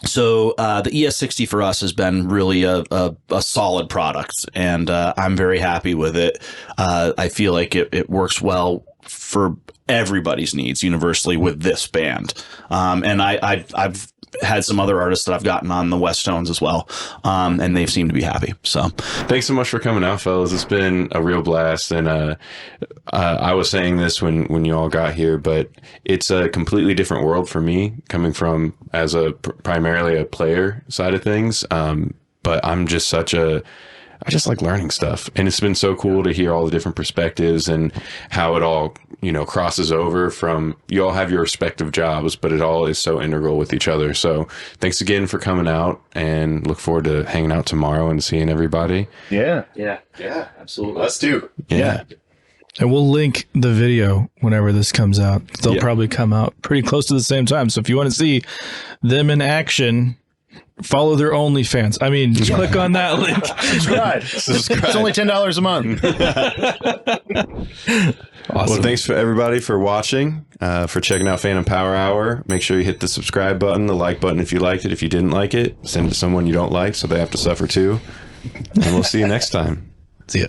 So the ES60 for us has been really a solid product, and I'm very happy with it. I feel like it works well for everybody's needs universally with this band. And I've had some other artists that I've gotten on the Westones as well, and they've seemed to be happy. So thanks so much for coming out, fellas. It's been a real blast. And I was saying this when you all got here, but it's a completely different world for me, coming from as primarily a player side of things. But I'm just I just like learning stuff, and it's been so cool to hear all the different perspectives and how it all, crosses over from, you all have your respective jobs, but it all is so integral with each other. So thanks again for coming out, and look forward to hanging out tomorrow and seeing everybody. Yeah, absolutely. Us too. Yeah. And we'll link the video whenever this comes out. They'll probably come out pretty close to the same time. So if you want to see them in action, follow their OnlyFans. I mean, click on that link. Subscribe. It's only $10 a month. Awesome. Well, thanks for everybody for watching, for checking out Phantom Power Hour. Make sure you hit the subscribe button, the like button if you liked it. If you didn't like it, send it to someone you don't like so they have to suffer too. And we'll see you next time. See ya.